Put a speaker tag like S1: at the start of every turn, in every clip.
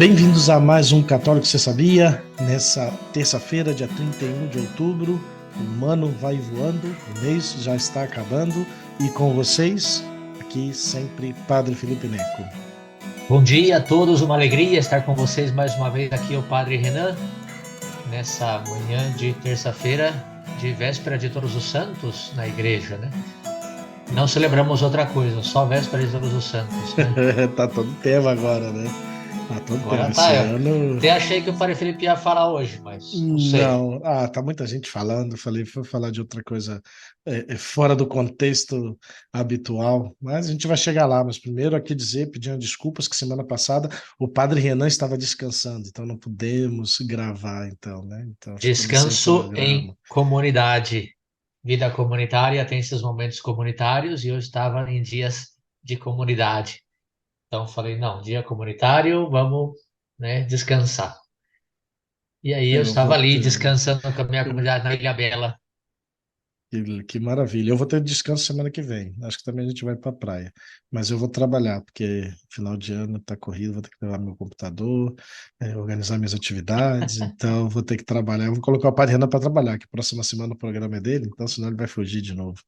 S1: Bem-vindos a mais um Católico Você Sabia? Nessa terça-feira, dia 31 de outubro, o ano vai voando, o mês já está acabando e com vocês, aqui sempre, Padre Felipe Neco.
S2: Bom dia a todos, uma alegria estar com vocês mais uma vez aqui, o Padre Renan, nessa manhã de terça-feira, de véspera de Todos os Santos na igreja, né? Não celebramos outra coisa, só véspera de Todos os Santos, né?
S1: Tá todo tema agora, né? Tá todo tema
S2: Agora tá,
S1: esse
S2: eu
S1: ano.
S2: até achei que o Padre Felipe ia falar hoje, mas não sei.
S1: Não, tá muita gente falando. Falei, foi falar de outra coisa fora do contexto habitual, mas a gente vai chegar lá. Mas primeiro aqui dizer, pedindo desculpas, que semana passada o Padre Renan estava descansando, então não pudemos gravar, então, né? Então ficamos sem
S2: Descanso
S1: programa.
S2: em comunidade. Vida comunitária tem esses momentos comunitários e eu estava em dias de comunidade. Então falei, não, dia comunitário, vamos, né, descansar. E aí eu
S1: Eu vou
S2: estava ali
S1: ter.
S2: descansando com a minha comunidade na Ilha Bela.
S1: Que maravilha. Eu vou ter descanso semana que vem. Acho que também a gente vai para a praia. Mas eu vou trabalhar, porque final de ano está corrido, vou ter que levar meu computador, organizar minhas atividades. Então, vou ter que trabalhar. Eu vou colocar o Padre Renan para trabalhar, que próxima semana o programa é dele, então senão ele vai fugir de novo.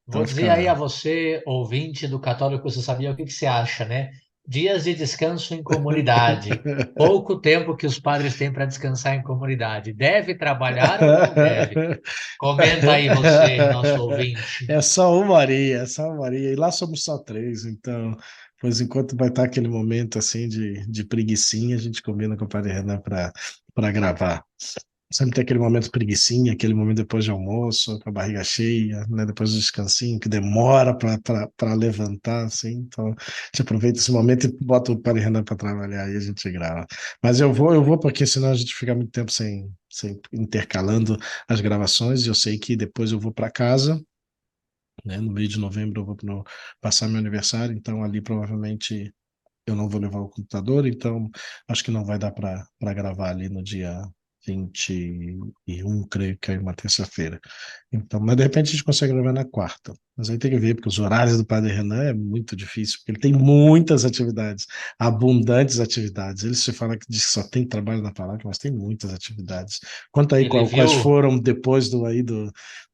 S1: Então
S2: Vou
S1: vai
S2: dizer aí a
S1: ficar.
S2: você, ouvinte do Católico Você Sabia, o que que você acha, né? Dias de descanso em comunidade. Pouco tempo que os padres têm para descansar em comunidade. Deve trabalhar ou não deve? Comenta aí você, nosso ouvinte.
S1: É só uma horinha, é só uma horinha. E lá somos só três, então, pois enquanto vai estar aquele momento assim de preguicinha, a gente combina com o Padre Renan para gravar. Sempre tem aquele momento preguicinha, aquele momento depois de almoço, com a barriga cheia, né? Depois do descansinho, que demora para levantar, assim. Então, a gente aproveita esse momento e bota o Padre Renan para trabalhar e a gente grava. Mas eu vou porque senão a gente fica muito tempo sem intercalando as gravações. E eu sei que depois eu vou para casa, né? No meio de novembro eu vou passar meu aniversário, então ali provavelmente eu não vou levar o computador, então acho que não vai dar para gravar ali no dia 21, creio que é uma terça-feira. Então, mas de repente a gente consegue gravar na quarta. Mas aí tem que ver, porque os horários do Padre Renan é muito difícil, porque ele tem muitas atividades, abundantes atividades. Ele se fala que diz que só tem trabalho na paróquia, mas tem muitas atividades. Conta aí
S2: Ele
S1: quais
S2: viu
S1: foram depois do,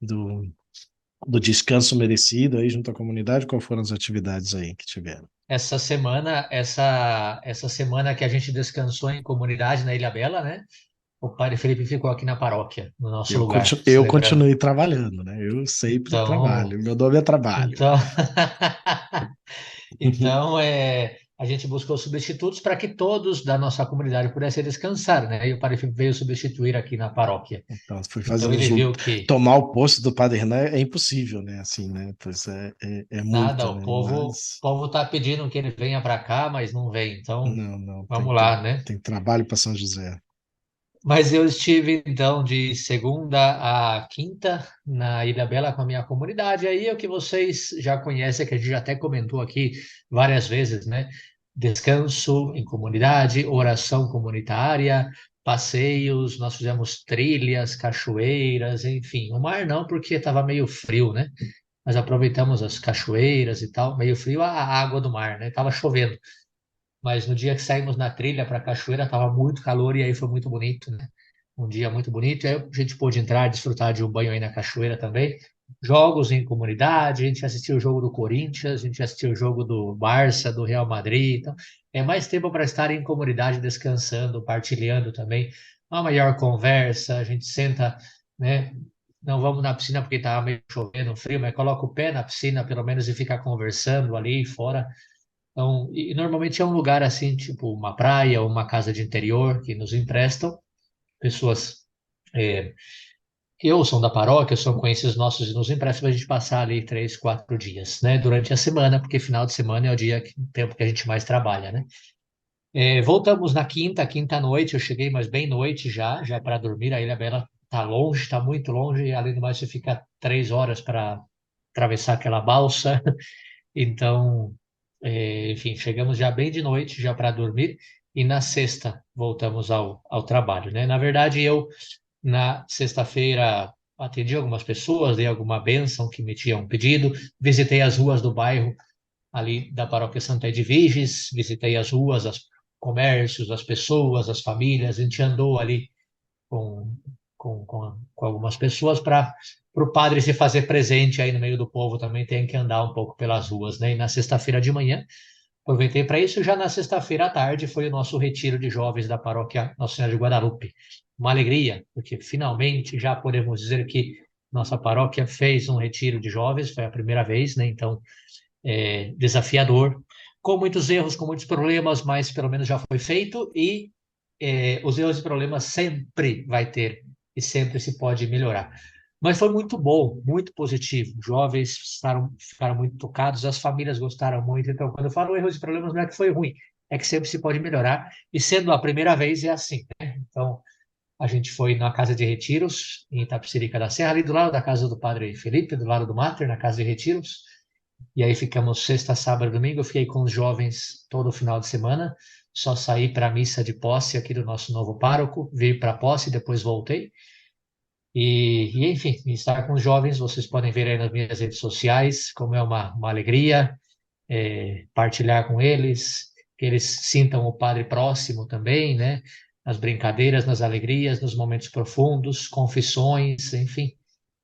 S1: do descanso merecido aí junto à comunidade, quais foram as atividades aí que tiveram?
S2: essa semana que a gente descansou em comunidade na Ilha Bela, né? O Padre Felipe ficou aqui na paróquia, no nosso lugar,
S1: Eu
S2: celebrando.
S1: continuei trabalhando, né? Eu sempre
S2: Então,
S1: trabalho. Meu nome é trabalho.
S2: então, então a gente buscou substitutos para que todos da nossa comunidade pudessem descansar, né? E o Padre Filipe veio substituir aqui na paróquia.
S1: Então, fui fazer
S2: Então ele viu que
S1: tomar o posto do Padre Renan é impossível, né? Assim, né? Pois é
S2: nada,
S1: muito,
S2: o
S1: né?
S2: povo, o
S1: Mas
S2: povo tá pedindo que ele venha para cá, mas não vem. Então,
S1: não, não,
S2: vamos lá, né?
S1: tem trabalho para São José.
S2: Mas eu estive então de segunda a quinta na Ilha Bela com a minha comunidade. Aí é o que vocês já conhecem, que a gente já até comentou aqui várias vezes, né? Descanso em comunidade, oração comunitária, passeios, nós fizemos trilhas, cachoeiras, enfim. O mar não, porque estava meio frio, né? Mas aproveitamos as cachoeiras e tal, meio frio a água do mar, né? Tava chovendo. Mas no dia que saímos na trilha para a cachoeira, estava muito calor e aí foi muito bonito, né? Um dia muito bonito. E aí a gente pôde entrar, desfrutar de um banho aí na cachoeira também. Jogos em comunidade, a gente assistiu o jogo do Corinthians, a gente assistiu o jogo do Barça, do Real Madrid. Então, é mais tempo para estar em comunidade, descansando, partilhando também. Uma maior conversa, a gente senta, né? Não vamos na piscina porque estava meio chovendo, frio, mas coloca o pé na piscina pelo menos e fica conversando ali fora. Então, e normalmente é um lugar assim, tipo uma praia ou uma casa de interior que nos emprestam. Pessoas é, que ou são da paróquia, ou são conhecidos nossos e nos emprestam para a gente passar ali 3, 4 dias, né? Durante a semana, porque final de semana é o o tempo que a gente mais trabalha, né? Voltamos na quinta noite, eu cheguei, mas bem noite já para dormir. A Ilha Bela tá longe, tá muito longe, e além do mais você fica 3 horas para atravessar aquela balsa. Então, enfim, chegamos já bem de noite, já para dormir, e na sexta voltamos ao trabalho, né? Na verdade, eu, na sexta-feira, atendi algumas pessoas, dei alguma bênção que me tinham pedido, visitei as ruas do bairro ali da Paróquia Santa Edviges, visitei as ruas, comércios, as pessoas, as famílias. A gente andou ali com, com algumas pessoas para o padre se fazer presente aí no meio do povo também tem que andar um pouco pelas ruas, né? E na sexta-feira de manhã aproveitei para isso. Já na sexta-feira à tarde foi o nosso retiro de jovens da paróquia Nossa Senhora de Guadalupe. Uma alegria, porque finalmente já podemos dizer que nossa paróquia fez um retiro de jovens, foi a primeira vez, né? Então, desafiador, com muitos erros, com muitos problemas, mas pelo menos já foi feito e os erros e problemas sempre vai ter e sempre se pode melhorar. Mas foi muito bom, muito positivo. Jovens ficaram muito tocados, as famílias gostaram muito. Então, quando eu falo erros e problemas, não é que foi ruim, é que sempre se pode melhorar. E sendo a primeira vez, é assim, né? Então, a gente foi na casa de retiros, em Itapecerica da Serra, ali do lado da casa do padre Felipe, do lado do Mater, na casa de retiros. E aí ficamos sexta, sábado, domingo. Eu fiquei com os jovens todo o final de semana. Só saí para a missa de posse aqui do nosso novo pároco, vim para a posse, depois voltei. Enfim, estar com os jovens, vocês podem ver aí nas minhas redes sociais, como é uma alegria partilhar com eles, que eles sintam o Padre próximo também, né? Nas brincadeiras, nas alegrias, nos momentos profundos, confissões, enfim.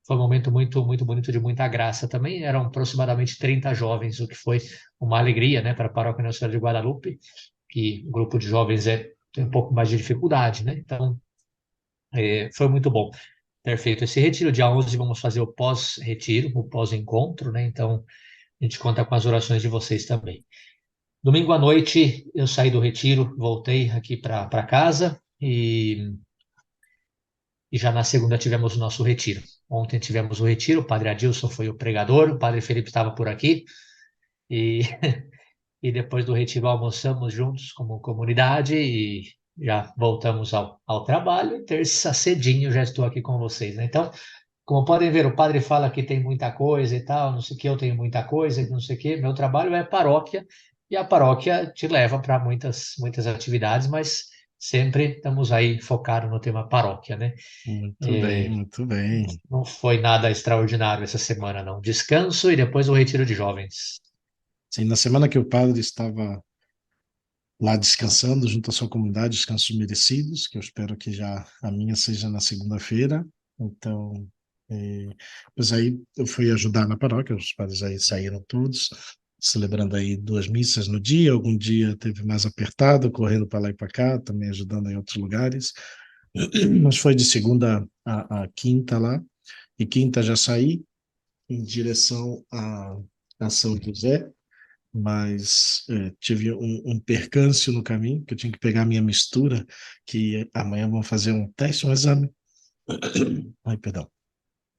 S2: Foi um momento muito, muito bonito, de muita graça também. Eram aproximadamente 30 jovens, o que foi uma alegria, né, para a Paróquia Nossa Senhora de Guadalupe, que o grupo de jovens tem um pouco mais de dificuldade, né? Então, foi muito bom ter feito esse retiro. Dia 11 vamos fazer o pós-retiro, o pós-encontro, né? Então, a gente conta com as orações de vocês também. Domingo à noite, eu saí do retiro, voltei aqui para casa e já na segunda tivemos o nosso retiro. Ontem tivemos o retiro, o padre Adilson foi o pregador, o padre Felipe estava por aqui, e, e depois do retiro almoçamos juntos como comunidade e já voltamos ao trabalho. E terça cedinho já estou aqui com vocês, né? Então, como podem ver, o padre fala que tem muita coisa e tal, não sei o que, eu tenho muita coisa, não sei o que. Meu trabalho é paróquia e a paróquia te leva para muitas, muitas atividades, mas sempre estamos aí focados no tema paróquia, né?
S1: Muito bem,
S2: É,
S1: muito bem.
S2: não foi nada extraordinário essa semana, não. Descanso e depois o retiro de jovens.
S1: Sim, na semana que o padre estava lá descansando junto à sua comunidade, descansos merecidos, que eu espero que já a minha seja na segunda-feira. Então, pois aí eu fui ajudar na paróquia, os padres aí saíram todos, celebrando aí duas missas no dia, algum dia teve mais apertado, correndo para lá e para cá, também ajudando em outros lugares. Mas foi de segunda a quinta lá, e quinta já saí em direção a São José, mas tive um percance no caminho, que eu tinha que pegar a minha mistura, que amanhã vão fazer um teste, um exame, ai, perdão,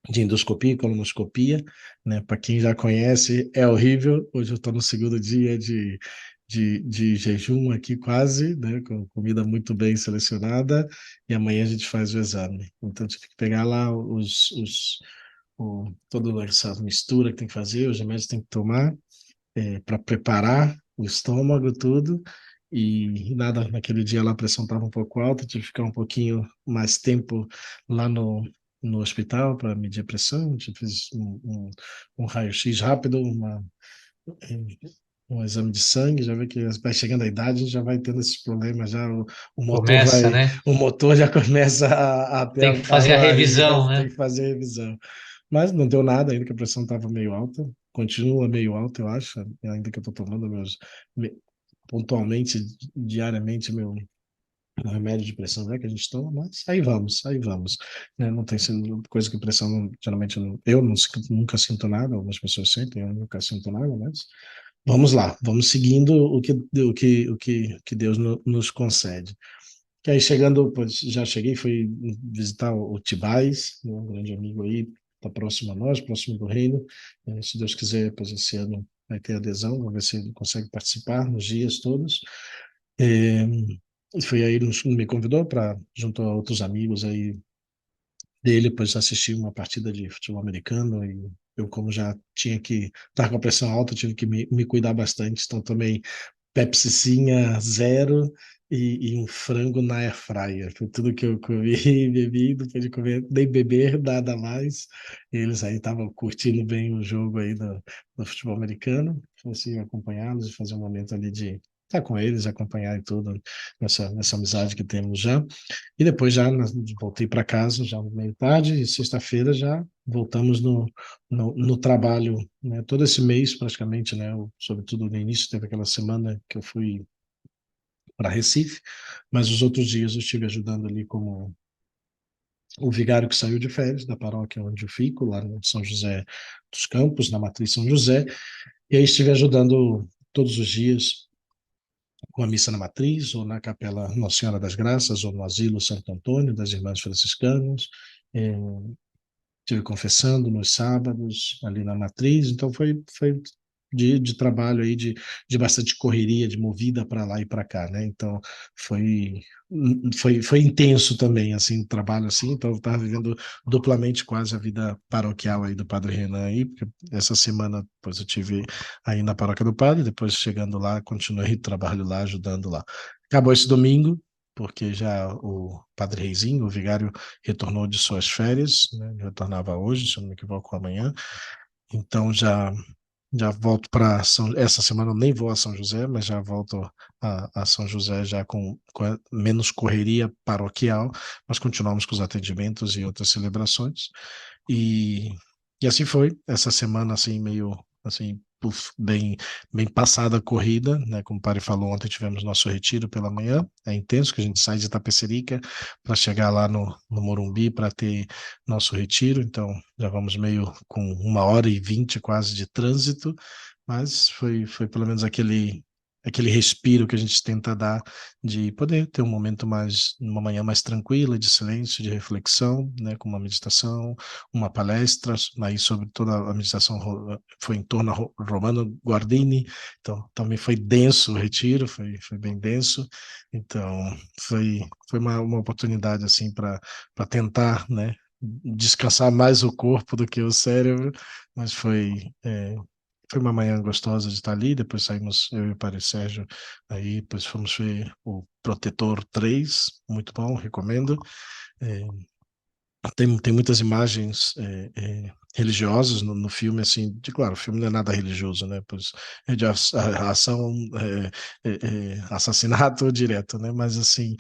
S1: de endoscopia e colonoscopia, né? Para quem já conhece, é horrível. Hoje eu estou no segundo dia de jejum aqui quase, né? Com comida muito bem selecionada, e amanhã a gente faz o exame. Então, eu tive que pegar lá toda essa mistura que tem que fazer, os remédios que tem que tomar, para preparar o estômago, tudo. E nada, naquele dia lá a pressão estava um pouco alta, tive que ficar um pouquinho mais tempo lá no hospital para medir a pressão. A gente fez um raio-x rápido, um exame de sangue, já vê que vai chegando a idade, a gente já vai tendo esses problemas, já o motor
S2: Começa,
S1: vai,
S2: né?
S1: o motor já começa a ter
S2: Tem que
S1: a
S2: fazer a revisão,
S1: avaria, tem
S2: né?
S1: que fazer a revisão. Mas não deu nada ainda, que a pressão estava meio alta, continua meio alta, eu acho, ainda que eu estou tomando pontualmente, diariamente, meu remédio de pressão, né, que a gente toma, mas aí vamos, né? Não tem sido coisa que pressão, geralmente, eu não, nunca sinto nada, algumas pessoas sentem, eu nunca sinto nada, mas vamos lá, vamos seguindo o que Deus nos concede. Que aí chegando, pois, já cheguei, fui visitar o Tibais, né, um grande amigo aí, está próximo a nós, próximo do reino. Se Deus quiser, pois esse ano vai ter adesão, vamos ver se ele consegue participar nos dias todos. É, e foi aí, me convidou para, junto a outros amigos aí dele, pois assistir uma partida de futebol americano, e eu, como já tinha que estar com a pressão alta, tive que me cuidar bastante, então tomei Pepsicinha zero e um frango na air fryer. Foi tudo que eu comi e bebi, depois de comer, nem beber, nada mais. Eles aí estavam curtindo bem o jogo aí do futebol americano. Então, assim, acompanhá-los e fazer um momento ali estar com eles, acompanhar e tudo, nessa amizade que temos já. E depois já voltei para casa, já meio tarde, e sexta-feira já voltamos no trabalho, né? Todo esse mês praticamente, né? Sobretudo no início, teve aquela semana que eu fui para Recife, mas os outros dias eu estive ajudando ali como o vigário que saiu de férias da paróquia onde eu fico, lá no São José dos Campos, na Matriz São José, e aí estive ajudando todos os dias com a missa na Matriz, ou na Capela Nossa Senhora das Graças, ou no Asilo Santo Antônio das Irmãs Franciscanas, eh, estive confessando nos sábados ali na Matriz, então foi de trabalho aí, de bastante correria, de movida para lá e para cá, né? Então foi, foi intenso também, assim, o trabalho assim, então eu estava vivendo duplamente quase a vida paroquial aí do Padre Renan aí, porque essa semana depois eu tive aí na paróquia do Padre, depois chegando lá, continuei o trabalho lá, ajudando lá. Acabou esse domingo, porque já o Padre Reizinho, o vigário, retornou de suas férias, né? Retornava hoje, se eu não me equivoco, amanhã. Então já volto para São. Essa semana eu nem vou a São José, mas já volto a São José já com menos correria paroquial, mas continuamos com os atendimentos e outras celebrações. E, e assim foi, essa semana assim, meio assim, bem passada a corrida, né? Como o padre falou, ontem tivemos nosso retiro pela manhã, é intenso, que a gente sai de Itapecerica para chegar lá no Morumbi para ter nosso retiro, então já vamos meio com 1h20 quase de trânsito, mas foi pelo menos aquele respiro que a gente tenta dar de poder ter um momento mais, uma manhã mais tranquila, de silêncio, de reflexão, né, com uma meditação, uma palestra, aí sobre toda a meditação foi em torno a Romano Guardini, então também foi denso o retiro, foi bem denso, então foi uma oportunidade assim para tentar, né, descansar mais o corpo do que o cérebro, mas foi uma manhã gostosa de estar ali, depois saímos, eu e o Padre Sérgio, aí depois fomos ver o Protetor 3, muito bom, recomendo. É, tem muitas imagens religiosas no filme, assim, claro, o filme não é nada religioso, né? Pois é de ação, assassinato direto, né? Mas, assim,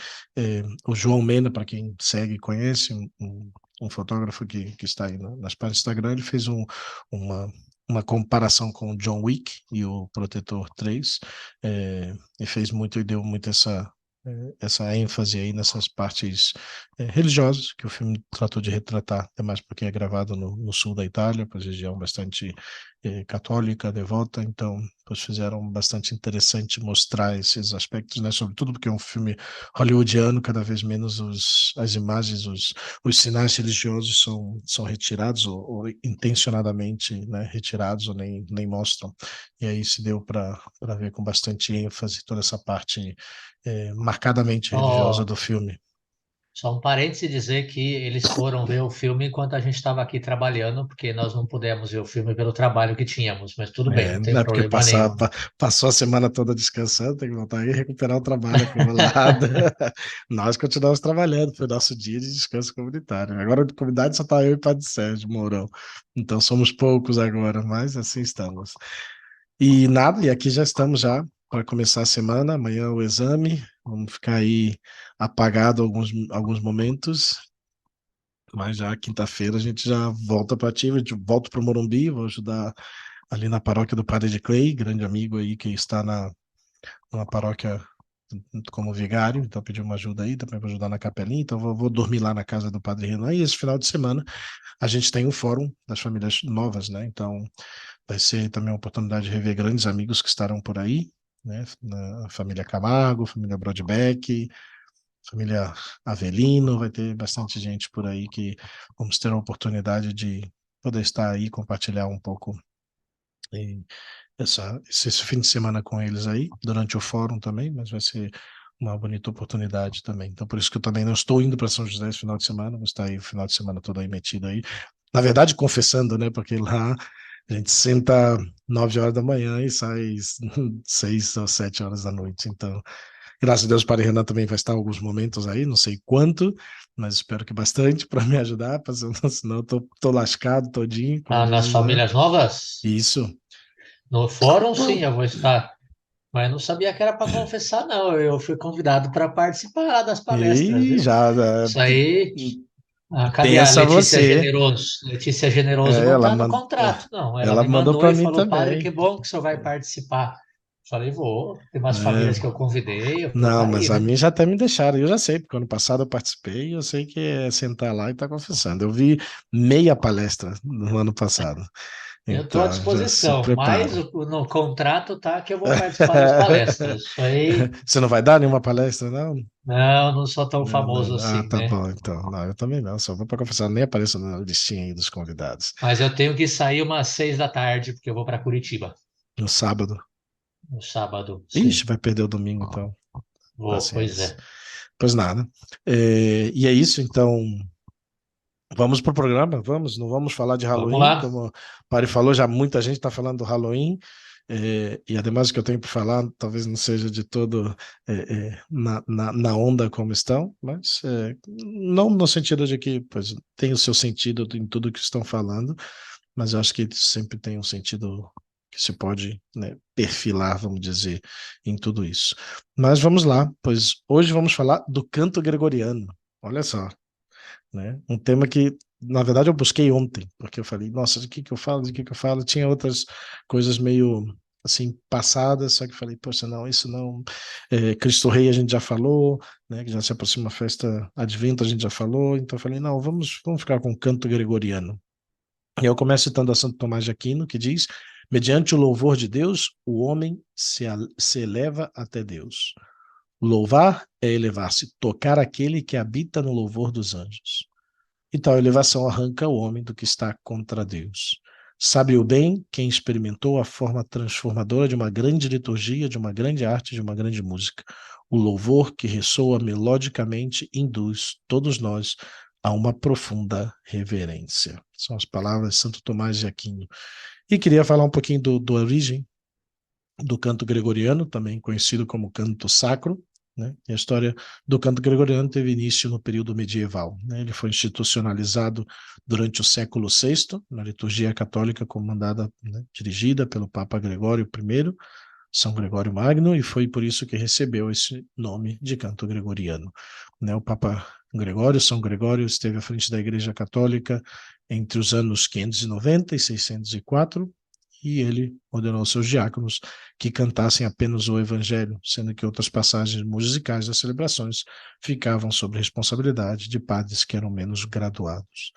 S1: o João Mena, para quem segue e conhece, um fotógrafo que está aí nas páginas do Instagram, ele fez uma, uma comparação com o John Wick e o Protetor 3, e fez muito e deu muito essa ênfase aí nessas partes religiosas que o filme tratou de retratar, até mais porque é gravado no sul da Itália, pois região bastante católica, devota, então pois fizeram bastante interessante mostrar esses aspectos, né? Sobretudo porque é um filme hollywoodiano, cada vez menos as imagens, os sinais religiosos são retirados ou intencionadamente, né, retirados ou nem mostram. E aí se deu para ver com bastante ênfase toda essa parte marcadamente religiosa
S2: Só,
S1: do filme.
S2: só um parêntese dizer que eles foram ver o filme enquanto a gente estava aqui trabalhando, porque nós não pudemos ver o filme pelo trabalho que tínhamos, mas tudo bem, não tem
S1: Não é porque
S2: problema nenhum.
S1: passou a semana toda descansando, tem que voltar e recuperar o trabalho acumulado. Nós continuamos trabalhando, foi nosso dia de descanso comunitário. Agora de comunidade só está eu e o Padre Sérgio Mourão. Então somos poucos agora, mas assim estamos. E nada, e aqui já estamos já para começar a semana, amanhã o exame, vamos ficar aí apagado alguns momentos, mas já quinta-feira a gente já volta para ativa, a gente volta para o Morumbi, vou ajudar ali na paróquia do Padre de Clay, grande amigo aí que está na paróquia como vigário, então pedi uma ajuda aí, também vou ajudar na capelinha, então vou dormir lá na casa do Padre Renan, e esse final de semana a gente tem um fórum das famílias novas, né, então vai ser também uma oportunidade de rever grandes amigos que estarão por aí, né, na família Camargo, família Brodbeck, família Avelino, vai ter bastante gente por aí que vamos ter a oportunidade de poder estar aí, compartilhar um pouco e esse fim de semana com eles aí, durante o fórum também, mas vai ser uma bonita oportunidade também. Então, por isso que eu também não estou indo para São José esse final de semana, vou estar aí o final de semana todo aí metido aí. Na verdade, confessando, né, porque lá a gente senta 9 horas da manhã e sai 6 ou 7 horas da noite, então graças a Deus, o Padre Renan também vai estar alguns momentos aí, não sei quanto, mas espero que bastante para me ajudar, senão eu tô lascado todinho, como
S2: Ah, nas
S1: diz, né?
S2: famílias novas?
S1: Isso.
S2: No fórum, sim, eu vou estar. Mas eu não sabia que era para confessar, não. Eu fui convidado para participar das palestras,
S1: E
S2: viu?
S1: já,
S2: Isso aí. Cadê a
S1: pensa
S2: Letícia
S1: você.
S2: Generoso? Letícia Generoso
S1: É,
S2: não está no contrato, não. Ela
S1: ela
S2: me
S1: mandou
S2: mandou
S1: para
S2: e
S1: mim
S2: falou, padre,
S1: também.
S2: que bom que o senhor vai participar. Falei, vou. Tem umas famílias
S1: É,
S2: que eu convidei, eu falei,
S1: não,
S2: tá aí,
S1: mas a
S2: né?
S1: mim já até me deixaram. Eu já sei, porque ano passado eu participei e eu sei que é sentar lá e estar confessando. Eu vi meia palestra no ano passado.
S2: Eu estou à
S1: Então, já se
S2: disposição, mas
S1: prepara.
S2: no contrato tá que eu vou participar das palestras. Isso aí,
S1: Você não vai dar nenhuma palestra, não?
S2: não, não sou tão
S1: Não,
S2: famoso
S1: não. Ah,
S2: assim,
S1: tá
S2: né?
S1: bom, então. Não, eu também não. Só vou para confessar, nem apareço na listinha aí dos convidados.
S2: Mas eu tenho que sair umas 6 da tarde, porque eu vou para Curitiba
S1: No sábado.
S2: no sábado,
S1: Ixi,
S2: sim.
S1: vai perder o domingo, então.
S2: Vou, pois
S1: Paciência.
S2: é.
S1: Pois nada. E é isso, então. Vamos pro programa? Vamos? Não vamos falar de
S2: Vamos
S1: Halloween,
S2: lá.
S1: como o Pari falou, já muita gente está falando do Halloween, e ademais o que eu tenho para falar talvez não seja de todo na onda como estão, mas não no sentido de que pois, tem o seu sentido em tudo que estão falando, mas eu acho que sempre tem um sentido que se pode, né, perfilar, vamos dizer, em tudo isso. Mas vamos lá, pois hoje vamos falar do canto gregoriano. Olha só, né? Um tema que, na verdade, eu busquei ontem, porque eu falei, nossa, de que eu falo, de que eu falo? Tinha outras coisas meio, assim, passadas, só que eu falei, poxa, não, isso não... Cristo Rei a gente já falou, né, que já se aproxima a festa Advento, a gente já falou, então eu falei, não, vamos ficar com o canto gregoriano. E eu começo citando a Santo Tomás de Aquino, que diz, mediante o louvor de Deus, o homem se eleva até Deus. Louvar é elevar-se, tocar aquele que habita no louvor dos anjos. E tal elevação arranca o homem do que está contra Deus. Sabe-o bem quem experimentou a forma transformadora de uma grande liturgia, de uma grande arte, de uma grande música. O louvor que ressoa melodicamente induz todos nós a uma profunda reverência. São as palavras de Santo Tomás de Aquino. E queria falar um pouquinho do origem do canto gregoriano, também conhecido como canto sacro, né? E a história do canto gregoriano teve início no período medieval, né? Ele foi institucionalizado durante o século VI, na liturgia católica comandada, né, dirigida pelo Papa Gregório I, São Gregório Magno, e foi por isso que recebeu esse nome de canto gregoriano. Né? O Papa Gregório, São Gregório, esteve à frente da Igreja Católica entre os anos 590 e 604, e ele ordenou aos seus diáconos que cantassem apenas o Evangelho, sendo que outras passagens musicais das celebrações ficavam sob responsabilidade de padres que eram menos graduados.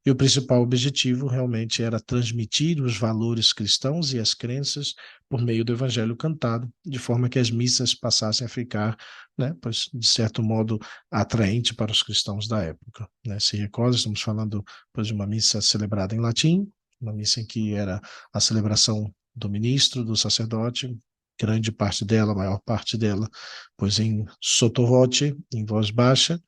S1: E o principal objetivo realmente era transmitir os valores cristãos e as crenças por meio do Evangelho cantado, de forma que as missas passassem a ficar, né, pois, de certo modo, atraente para os cristãos da época. Né? Se recorda, estamos falando pois, de uma missa celebrada em latim, uma missa em que era a celebração do ministro, do sacerdote, grande parte dela, a maior parte dela, pois em sotto voce, em voz baixa,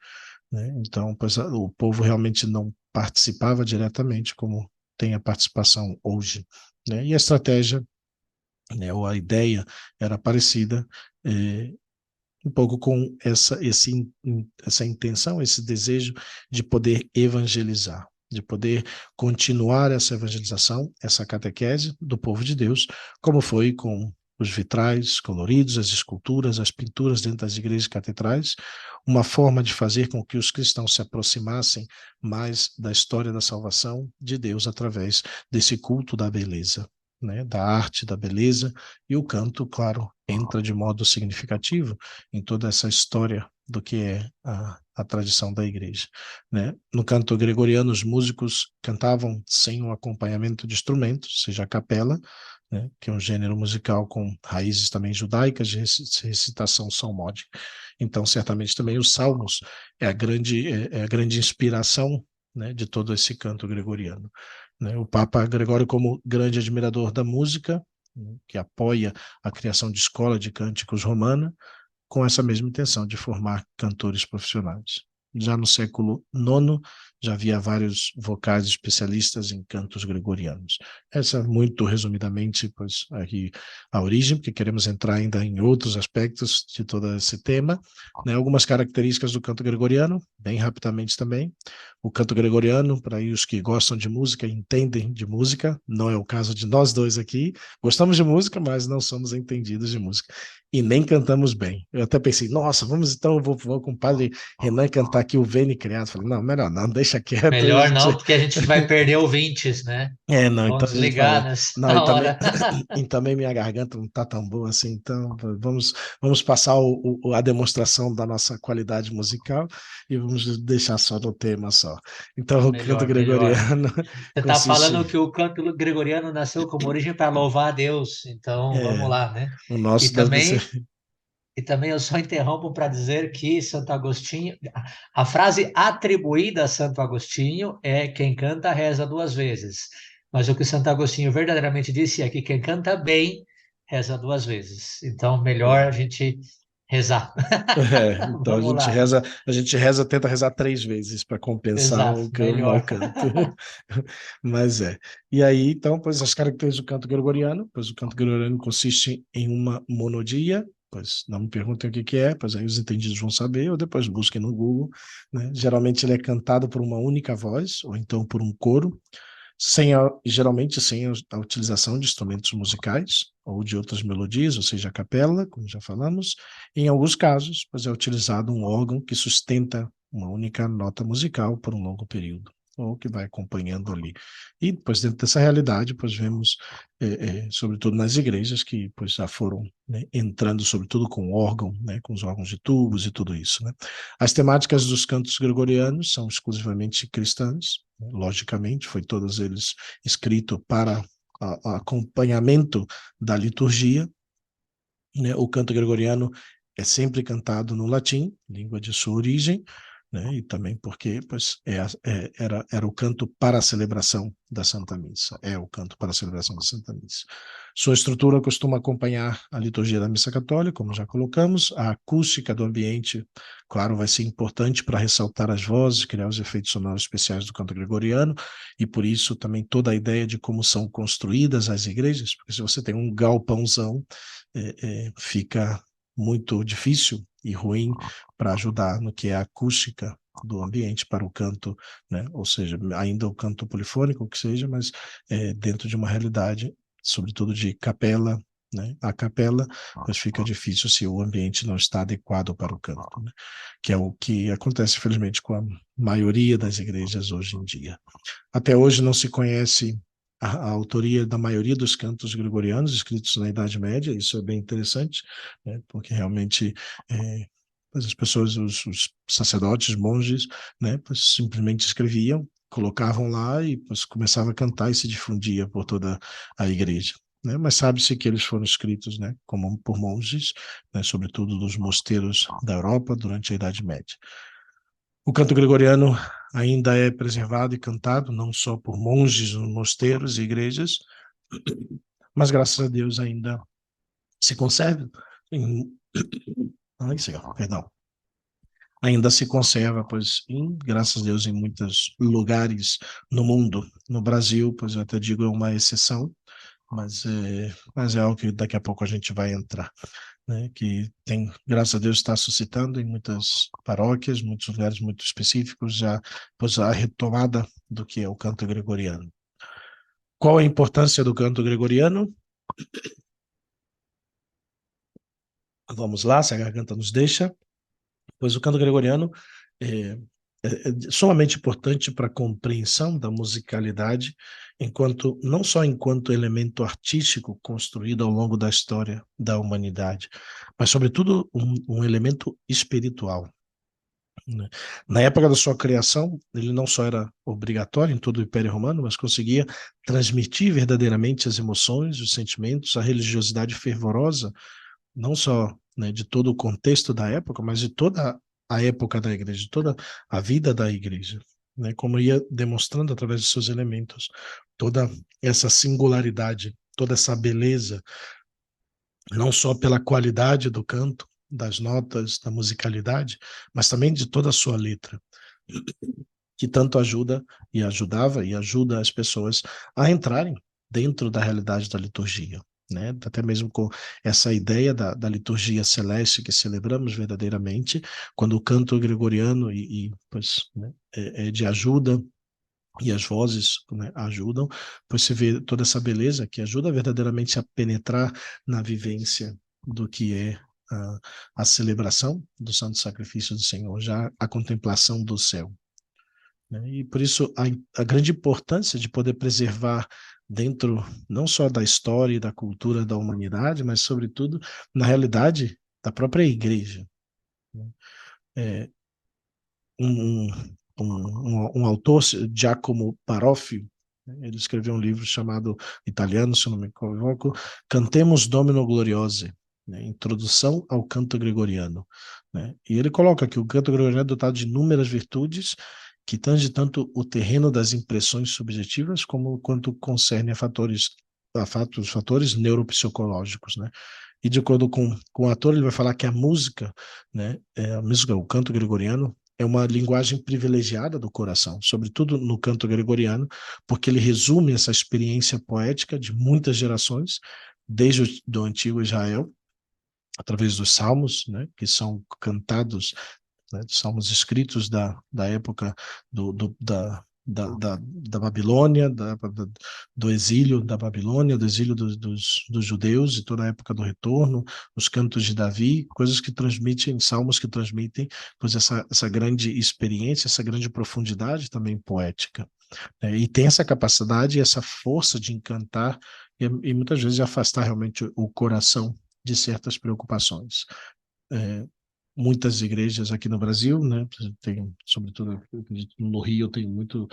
S1: né? Então, pois, o povo realmente não participava diretamente como tem a participação hoje, né? E a estratégia, né, ou a ideia era parecida, eh, um pouco com essa intenção, esse desejo de poder evangelizar, de poder continuar essa evangelização, essa catequese do povo de Deus, como foi com os vitrais coloridos, as esculturas, as pinturas dentro das igrejas catedrais, uma forma de fazer com que os cristãos se aproximassem mais da história da salvação de Deus através desse culto da beleza, né, da arte, da beleza, e o canto, claro, entra de modo significativo em toda essa história do que é a tradição da igreja. Né? No canto gregoriano, os músicos cantavam sem o acompanhamento de instrumentos, seja a capela, né, que é um gênero musical com raízes também judaicas de recitação salmódica. Então, certamente também os salmos é a grande inspiração, né, de todo esse canto gregoriano. Né? O Papa Gregório, como grande admirador da música, né, que apoia a criação de escola de cânticos romana, com essa mesma intenção de formar cantores profissionais. já no século IX, já havia vários vocais especialistas em cantos gregorianos. Essa, muito resumidamente, pois, aqui a origem, porque queremos entrar ainda em outros aspectos de todo esse tema, né? Algumas características do canto gregoriano, bem rapidamente também. O canto gregoriano, para os que gostam de música, entendem de música, não é o caso de nós dois aqui, gostamos de música, mas não somos entendidos de música. E nem cantamos bem. Eu até pensei, nossa, vamos então, vou com o padre Renan cantar aqui o Veni Criado. Falei, não, melhor não, deixa quieto. A
S2: Melhor
S1: gente...
S2: não, porque a gente vai perder ouvintes, né?
S1: Não,
S2: Vão
S1: então a gente vai.
S2: desligar
S1: Não,
S2: nessa hora.
S1: e também minha garganta não tá tão boa assim, então vamos passar a demonstração da nossa qualidade musical e vamos deixar só no tema só. Então, o canto
S2: Melhor, melhor.
S1: gregoriano
S2: Você está
S1: consiste.
S2: falando que o canto gregoriano nasceu como origem para louvar a Deus, então vamos
S1: É,
S2: lá, né?
S1: o
S2: E
S1: nosso deve ser.
S2: também, e também eu só interrompo para dizer que Santo Agostinho, a frase atribuída a Santo Agostinho é quem canta reza duas vezes. Mas o que Santo Agostinho verdadeiramente disse é que quem canta bem reza duas vezes. Então, melhor a gente rezar.
S1: Então
S2: Vamos lá.
S1: a gente reza, tenta rezar 3 vezes para compensar
S2: Exato,
S1: o mau
S2: melhor.
S1: canto. Mas é. E aí, então, pois as características do canto gregoriano, pois o canto gregoriano consiste em uma monodia, pois não me perguntem o que que é, pois aí os entendidos vão saber, ou depois busquem no Google, né? Geralmente ele é cantado por uma única voz, ou então por um coro, geralmente sem a utilização de instrumentos musicais ou de outras melodias, ou seja, a capela, como já falamos. Em alguns casos, pois é utilizado um órgão que sustenta uma única nota musical por um longo período, ou que vai acompanhando ali. E depois, dentro dessa realidade, pois vemos, sobretudo nas igrejas, que pois já foram, né, entrando sobretudo com órgão, né, com os órgãos de tubos e tudo isso, né. As temáticas dos cantos gregorianos são exclusivamente cristãs, né, logicamente, foi todos eles escritos para acompanhamento da liturgia, né. O canto gregoriano é sempre cantado no latim, língua de sua origem, né, e também porque pois, era o canto para a celebração da Santa Missa, é o canto para a celebração da Santa Missa. Sua estrutura costuma acompanhar a liturgia da Missa Católica, como já colocamos, a acústica do ambiente, claro, vai ser importante para ressaltar as vozes, criar os efeitos sonoros especiais do canto gregoriano, e por isso também toda a ideia de como são construídas as igrejas, porque se você tem um galpãozão, fica muito difícil e ruim para ajudar no que é a acústica do ambiente para o canto, né? Ou seja, ainda o canto polifônico que seja, mas dentro de uma realidade, sobretudo de capela, né? A capela, mas fica difícil se o ambiente não está adequado para o canto, né? Que é o que acontece, infelizmente, com a maioria das igrejas hoje em dia. Até hoje não se conhece a autoria da maioria dos cantos gregorianos escritos na Idade Média, isso é bem interessante, né, porque realmente as pessoas, os sacerdotes, monges, né, simplesmente escreviam, colocavam lá e começava a cantar e se difundia por toda a igreja. Né, mas sabe-se que eles foram escritos, né, como por monges, né, sobretudo dos mosteiros da Europa durante a Idade Média. O canto gregoriano ainda é preservado e cantado, não só por monges, mosteiros e igrejas, mas graças a Deus ainda se conserva. Em... Ai, perdão. Ainda se conserva, pois, graças a Deus, em muitos lugares no mundo. No Brasil, pois eu até digo, é uma exceção, mas é algo que daqui a pouco a gente vai entrar. Né, que tem, graças a Deus, está suscitando em muitas paróquias, muitos lugares muito específicos, já pois, a retomada do que é o canto gregoriano. Qual a importância do canto gregoriano? Vamos lá, se a garganta nos deixa. Pois o canto gregoriano é sumamente importante para a compreensão da musicalidade, não só enquanto elemento artístico construído ao longo da história da humanidade, mas, sobretudo, um elemento espiritual. Né? Na época da sua criação, ele não só era obrigatório em todo o Império Romano, mas conseguia transmitir verdadeiramente as emoções, os sentimentos, a religiosidade fervorosa, não só, né, de todo o contexto da época, mas de toda a época da igreja, de toda a vida da igreja, né, como ia demonstrando através de seus elementos toda essa singularidade, toda essa beleza, não só pela qualidade do canto, das notas, da musicalidade, mas também de toda a sua letra, que tanto ajuda e ajudava e ajuda as pessoas a entrarem dentro da realidade da liturgia, né? Até mesmo com essa ideia da liturgia celeste que celebramos verdadeiramente, quando o canto gregoriano pois, né, é de ajuda e as vozes, né, ajudam, pois você vê toda essa beleza que ajuda verdadeiramente a penetrar na vivência do que é a celebração do Santo Sacrifício do Senhor, já a contemplação do céu, né? E por isso a grande importância de poder preservar dentro não só da história e da cultura da humanidade, mas sobretudo na realidade da própria igreja, né? É, um, um autor, Giacomo Paroffio, né, ele escreveu um livro chamado, italiano, se não me equivoco, Cantemos Domino Gloriose, né, Introdução ao Canto Gregoriano, né? E ele coloca que o canto gregoriano é dotado de inúmeras virtudes que tange tanto o terreno das impressões subjetivas como quanto concerne fatores neuropsicológicos, né? E de acordo com o ator, ele vai falar que a música, né, a música, o canto gregoriano, é uma linguagem privilegiada do coração, sobretudo no canto gregoriano, porque ele resume essa experiência poética de muitas gerações, desde o do antigo Israel, através dos salmos, né, que são cantados, né, salmos escritos da época da Babilônia, do exílio da Babilônia, do exílio dos judeus e toda a época do retorno, os cantos de Davi, coisas que transmitem, salmos que transmitem, pois essa grande experiência, essa grande profundidade também poética, né? E tem essa capacidade e essa força de encantar e muitas vezes de afastar realmente o coração de certas preocupações. É, muitas igrejas aqui no Brasil, né, tem, sobretudo no Rio, tem muito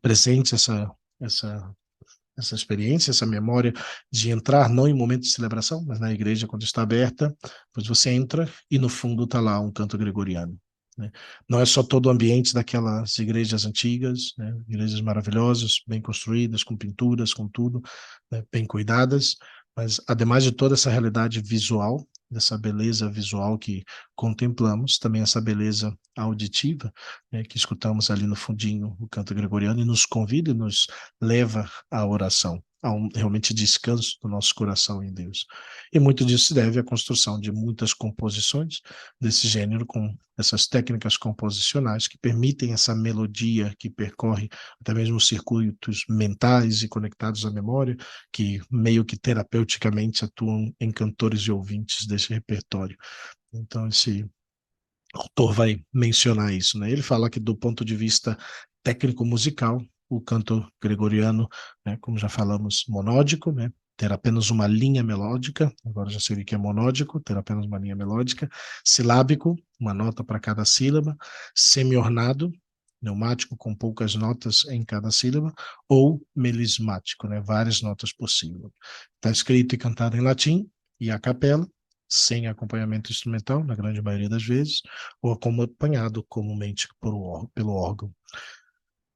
S1: presente essa, essa experiência, essa memória de entrar não em momento de celebração, mas na igreja quando está aberta, pois você entra e no fundo está lá um canto gregoriano, né? Não é só todo o ambiente daquelas igrejas antigas, né, igrejas maravilhosas, bem construídas, com pinturas, com tudo, né, bem cuidadas, mas ademais de toda essa realidade visual, dessa beleza visual que contemplamos, também essa beleza auditiva, né, que escutamos ali no fundinho o canto gregoriano e nos convida e nos leva à oração, a realmente descanso do nosso coração em Deus. E muito disso se deve à construção de muitas composições desse gênero, com essas técnicas composicionais que permitem essa melodia que percorre até mesmo os circuitos mentais e conectados à memória, que meio que terapeuticamente atuam em cantores e ouvintes desse repertório. Então, esse autor vai mencionar isso, né? Ele fala que do ponto de vista técnico-musical, o canto gregoriano, né, como já falamos, monódico, né? Ter apenas uma linha melódica, agora já sei o que é monódico, ter apenas uma linha melódica, silábico, uma nota para cada sílaba, semi-ornado, pneumático com poucas notas em cada sílaba, ou melismático, né, várias notas por sílaba. Está escrito e cantado em latim e a capela, sem acompanhamento instrumental, na grande maioria das vezes, ou acompanhado comumente pelo órgão.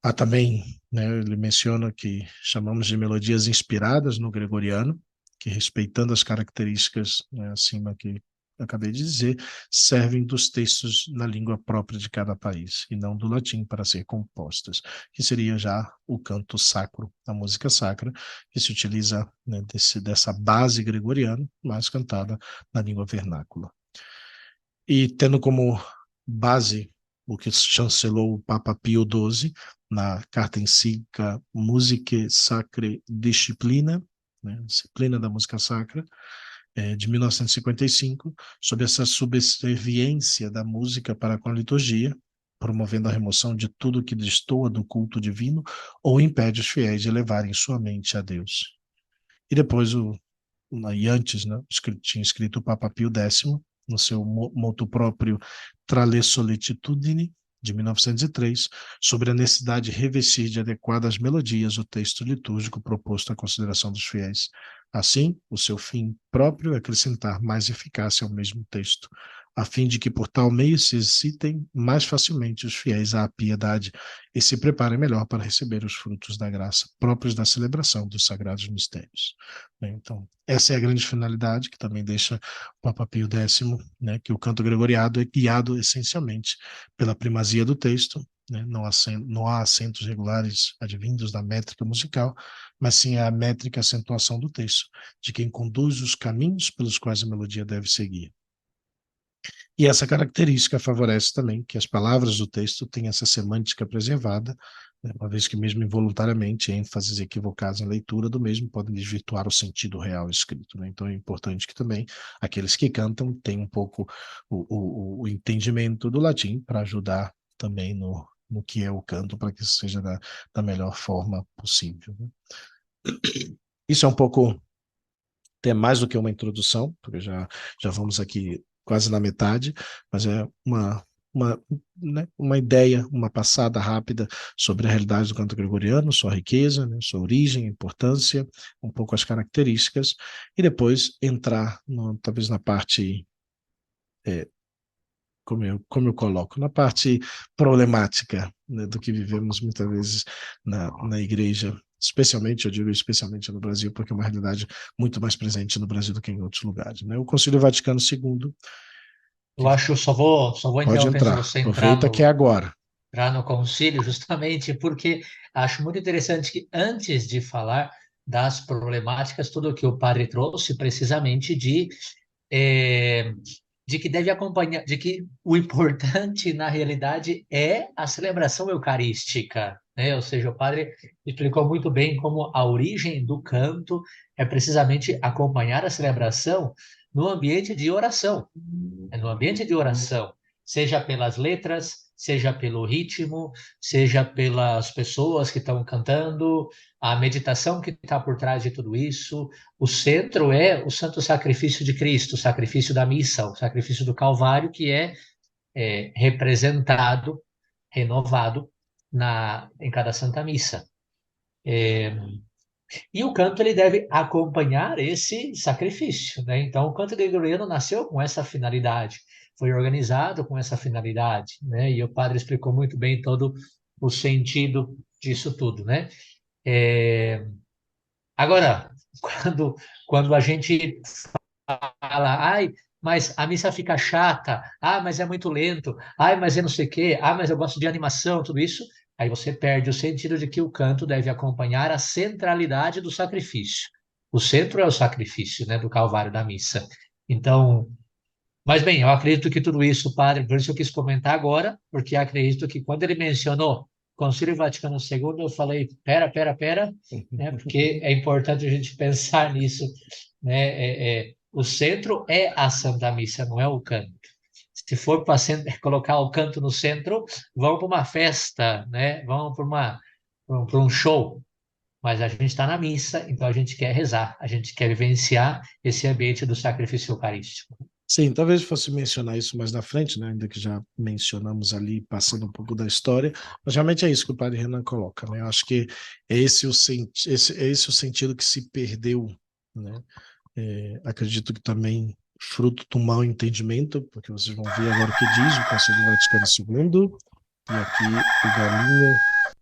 S1: Há também, né, ele menciona que chamamos de melodias inspiradas no gregoriano, que respeitando as características, né, acima que eu acabei de dizer, servem dos textos na língua própria de cada país, e não do latim para ser compostas, que seria já o canto sacro, a música sacra, que se utiliza, né, dessa base gregoriana, mas cantada na língua vernácula. E tendo como base o que chancelou o Papa Pio XII na carta encíclica Musicae Sacrae Disciplina, né, disciplina da música sacra, de 1955, sobre essa subserviência da música para com a liturgia, promovendo a remoção de tudo que destoa do culto divino ou impede os fiéis de levarem sua mente a Deus. E depois, e antes, né, tinha escrito o Papa Pio X, no seu motu próprio Tra le solitudini, de 1903, sobre a necessidade de revestir de adequadas melodias o texto litúrgico proposto à consideração dos fiéis. Assim, o seu fim próprio é acrescentar mais eficácia ao mesmo texto, a fim de que por tal meio se exercitem mais facilmente os fiéis à piedade e se preparem melhor para receber os frutos da graça próprios da celebração dos sagrados mistérios. Então, essa é a grande finalidade que também deixa o Papa Pio X, né, que o canto gregoriano é guiado essencialmente pela primazia do texto, né, não há acentos regulares advindos da métrica musical, mas sim a métrica acentuação do texto, de quem conduz os caminhos pelos quais a melodia deve seguir. E essa característica favorece também que as palavras do texto tenham essa semântica preservada, né, uma vez que mesmo involuntariamente ênfases equivocadas na leitura do mesmo podem desvirtuar o sentido real escrito. Né? Então é importante que também aqueles que cantam tenham um pouco o entendimento do latim para ajudar também no que é o canto, para que isso seja da melhor forma possível. Né? Isso é um pouco, até mais do que uma introdução, porque já vamos aqui quase na metade, mas é uma, né, uma ideia, uma passada rápida sobre a realidade do canto gregoriano, sua riqueza, né, sua origem, importância, um pouco as características, e depois entrar talvez na parte, como eu coloco, na parte problemática, né, do que vivemos muitas vezes na igreja, especialmente, eu digo especialmente no Brasil, porque é uma realidade muito mais presente no Brasil do que em outros lugares. Né? O Concílio Vaticano II,
S2: Eu
S1: que
S2: acho, só vou
S1: pode
S2: interromper antes de
S1: entrar,
S2: você
S1: aproveita que é agora.
S2: entrar no concílio, justamente porque acho muito interessante que antes de falar das problemáticas, tudo o que o padre trouxe precisamente eh, de que deve acompanhar, de que o importante na realidade é a celebração eucarística, né? Ou seja, o padre explicou muito bem como a origem do canto é precisamente acompanhar a celebração no ambiente de oração, no ambiente de oração, seja pelas letras, seja pelo ritmo, seja pelas pessoas que estão cantando, a meditação que está por trás de tudo isso. O centro é o santo sacrifício de Cristo, o sacrifício da missa, o sacrifício do Calvário, que é representado, renovado em cada Santa Missa. E o canto ele deve acompanhar esse sacrifício, né? Então, o canto gregoriano nasceu com essa finalidade, foi organizado com essa finalidade, né? E o padre explicou muito bem todo o sentido disso tudo, né? É, Agora, quando, quando a gente fala, ai, mas a missa fica chata, ah, mas é muito lento, ai, mas é não sei o quê, ah, mas eu gosto de animação, tudo isso, aí você perde o sentido de que o canto deve acompanhar a centralidade do sacrifício. O centro é o sacrifício, né, do Calvário da missa. Então, mas bem, eu acredito que tudo isso, padre, por isso eu quis comentar agora, porque acredito que quando ele mencionou Concílio Vaticano II, eu falei, pera, né, porque é importante a gente pensar nisso, né, o centro é a Santa Missa, não é o canto. Se for para colocar o canto no centro, vão para uma festa, né, vão para um show, mas a gente está na missa, então a gente quer rezar, a gente quer vivenciar esse ambiente do sacrifício eucarístico.
S1: Sim, talvez fosse mencionar isso mais na frente, né? Ainda que já mencionamos ali, passando um pouco da história, mas realmente é isso que o padre Renan coloca, né? Eu acho que é esse o sentido que se perdeu, né? Acredito que também fruto do mau entendimento, porque vocês vão ver agora o que diz o Concílio Vaticano II, e aqui o Galinha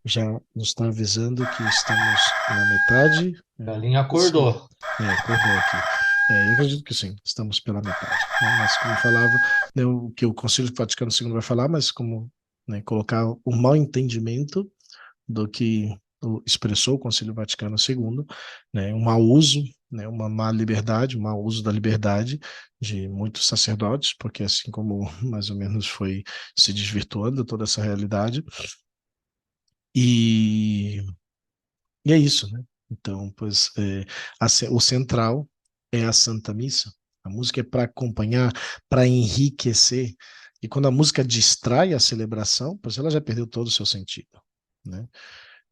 S1: já nos está avisando que estamos na metade.
S2: Galinha
S1: Sim,
S2: acordou.
S1: acordou aqui. Eu acredito que sim, estamos pela metade. Né? Mas como eu falava, né, o que o Concílio Vaticano II vai falar, mas como, né, colocar o mau entendimento do que expressou o Concílio Vaticano II, né, um mau uso, né, uma má liberdade, um mau uso da liberdade de muitos sacerdotes, porque assim como mais ou menos foi se desvirtuando toda essa realidade, e, e é isso, né? Então, pois, o central é a Santa Missa. A música é para acompanhar, para enriquecer. E quando a música distrai a celebração, pois ela já perdeu todo o seu sentido, né?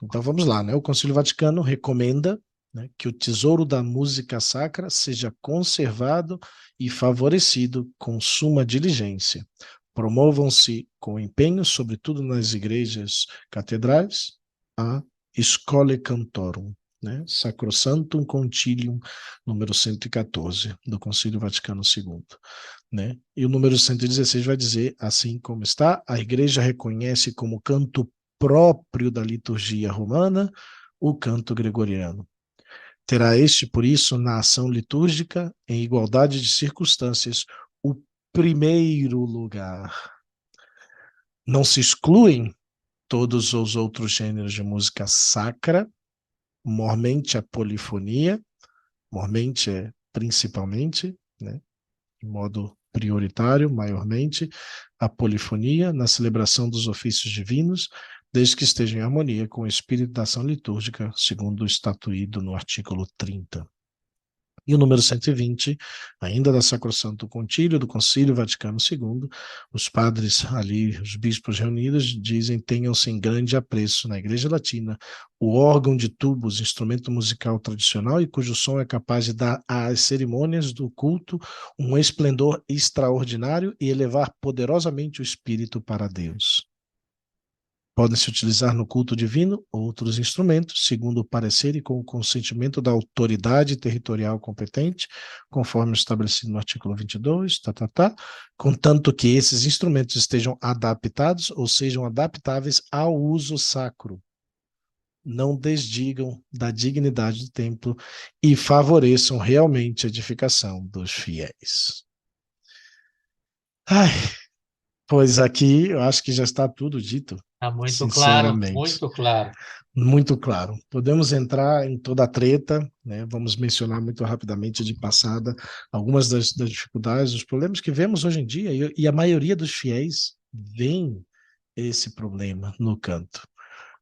S1: Então vamos lá, né? O Concílio Vaticano recomenda, né, que o tesouro da música sacra seja conservado e favorecido com suma diligência. Promovam-se com empenho, sobretudo nas igrejas catedrais, a Scholae Cantorum, né? Sacrosanctum Concilium, número 114, do Concílio Vaticano II. né? E o número 116 vai dizer, assim como está, a igreja reconhece como canto próprio da liturgia romana o canto gregoriano. Terá este, por isso, na ação litúrgica, em igualdade de circunstâncias, o primeiro lugar. Não se excluem todos os outros gêneros de música sacra, mormente a polifonia, mormente é principalmente, né, de modo prioritário, maiormente, a polifonia na celebração dos ofícios divinos, desde que esteja em harmonia com o espírito da ação litúrgica, segundo o estatuído no artigo 30. E o número 120, ainda da Sacrosanto Concílio, do Concílio Vaticano II, os padres ali, os bispos reunidos, dizem: tenham-se em grande apreço na Igreja Latina o órgão de tubos, instrumento musical tradicional e cujo som é capaz de dar às cerimônias do culto um esplendor extraordinário e elevar poderosamente o espírito para Deus. Podem-se utilizar no culto divino outros instrumentos, segundo o parecer e com o consentimento da autoridade territorial competente, conforme estabelecido no artigo 22, contanto que esses instrumentos estejam adaptados ou sejam adaptáveis ao uso sacro. Não desdigam da dignidade do templo e favoreçam realmente a edificação dos fiéis. Ai, pois aqui eu acho que já está tudo dito,
S2: Tá muito claro,
S1: sinceramente.
S2: muito claro.
S1: Muito claro. Podemos entrar em toda a treta, né? Vamos mencionar muito rapidamente de passada algumas das dificuldades, os problemas que vemos hoje em dia, e a maioria dos fiéis vê esse problema no canto.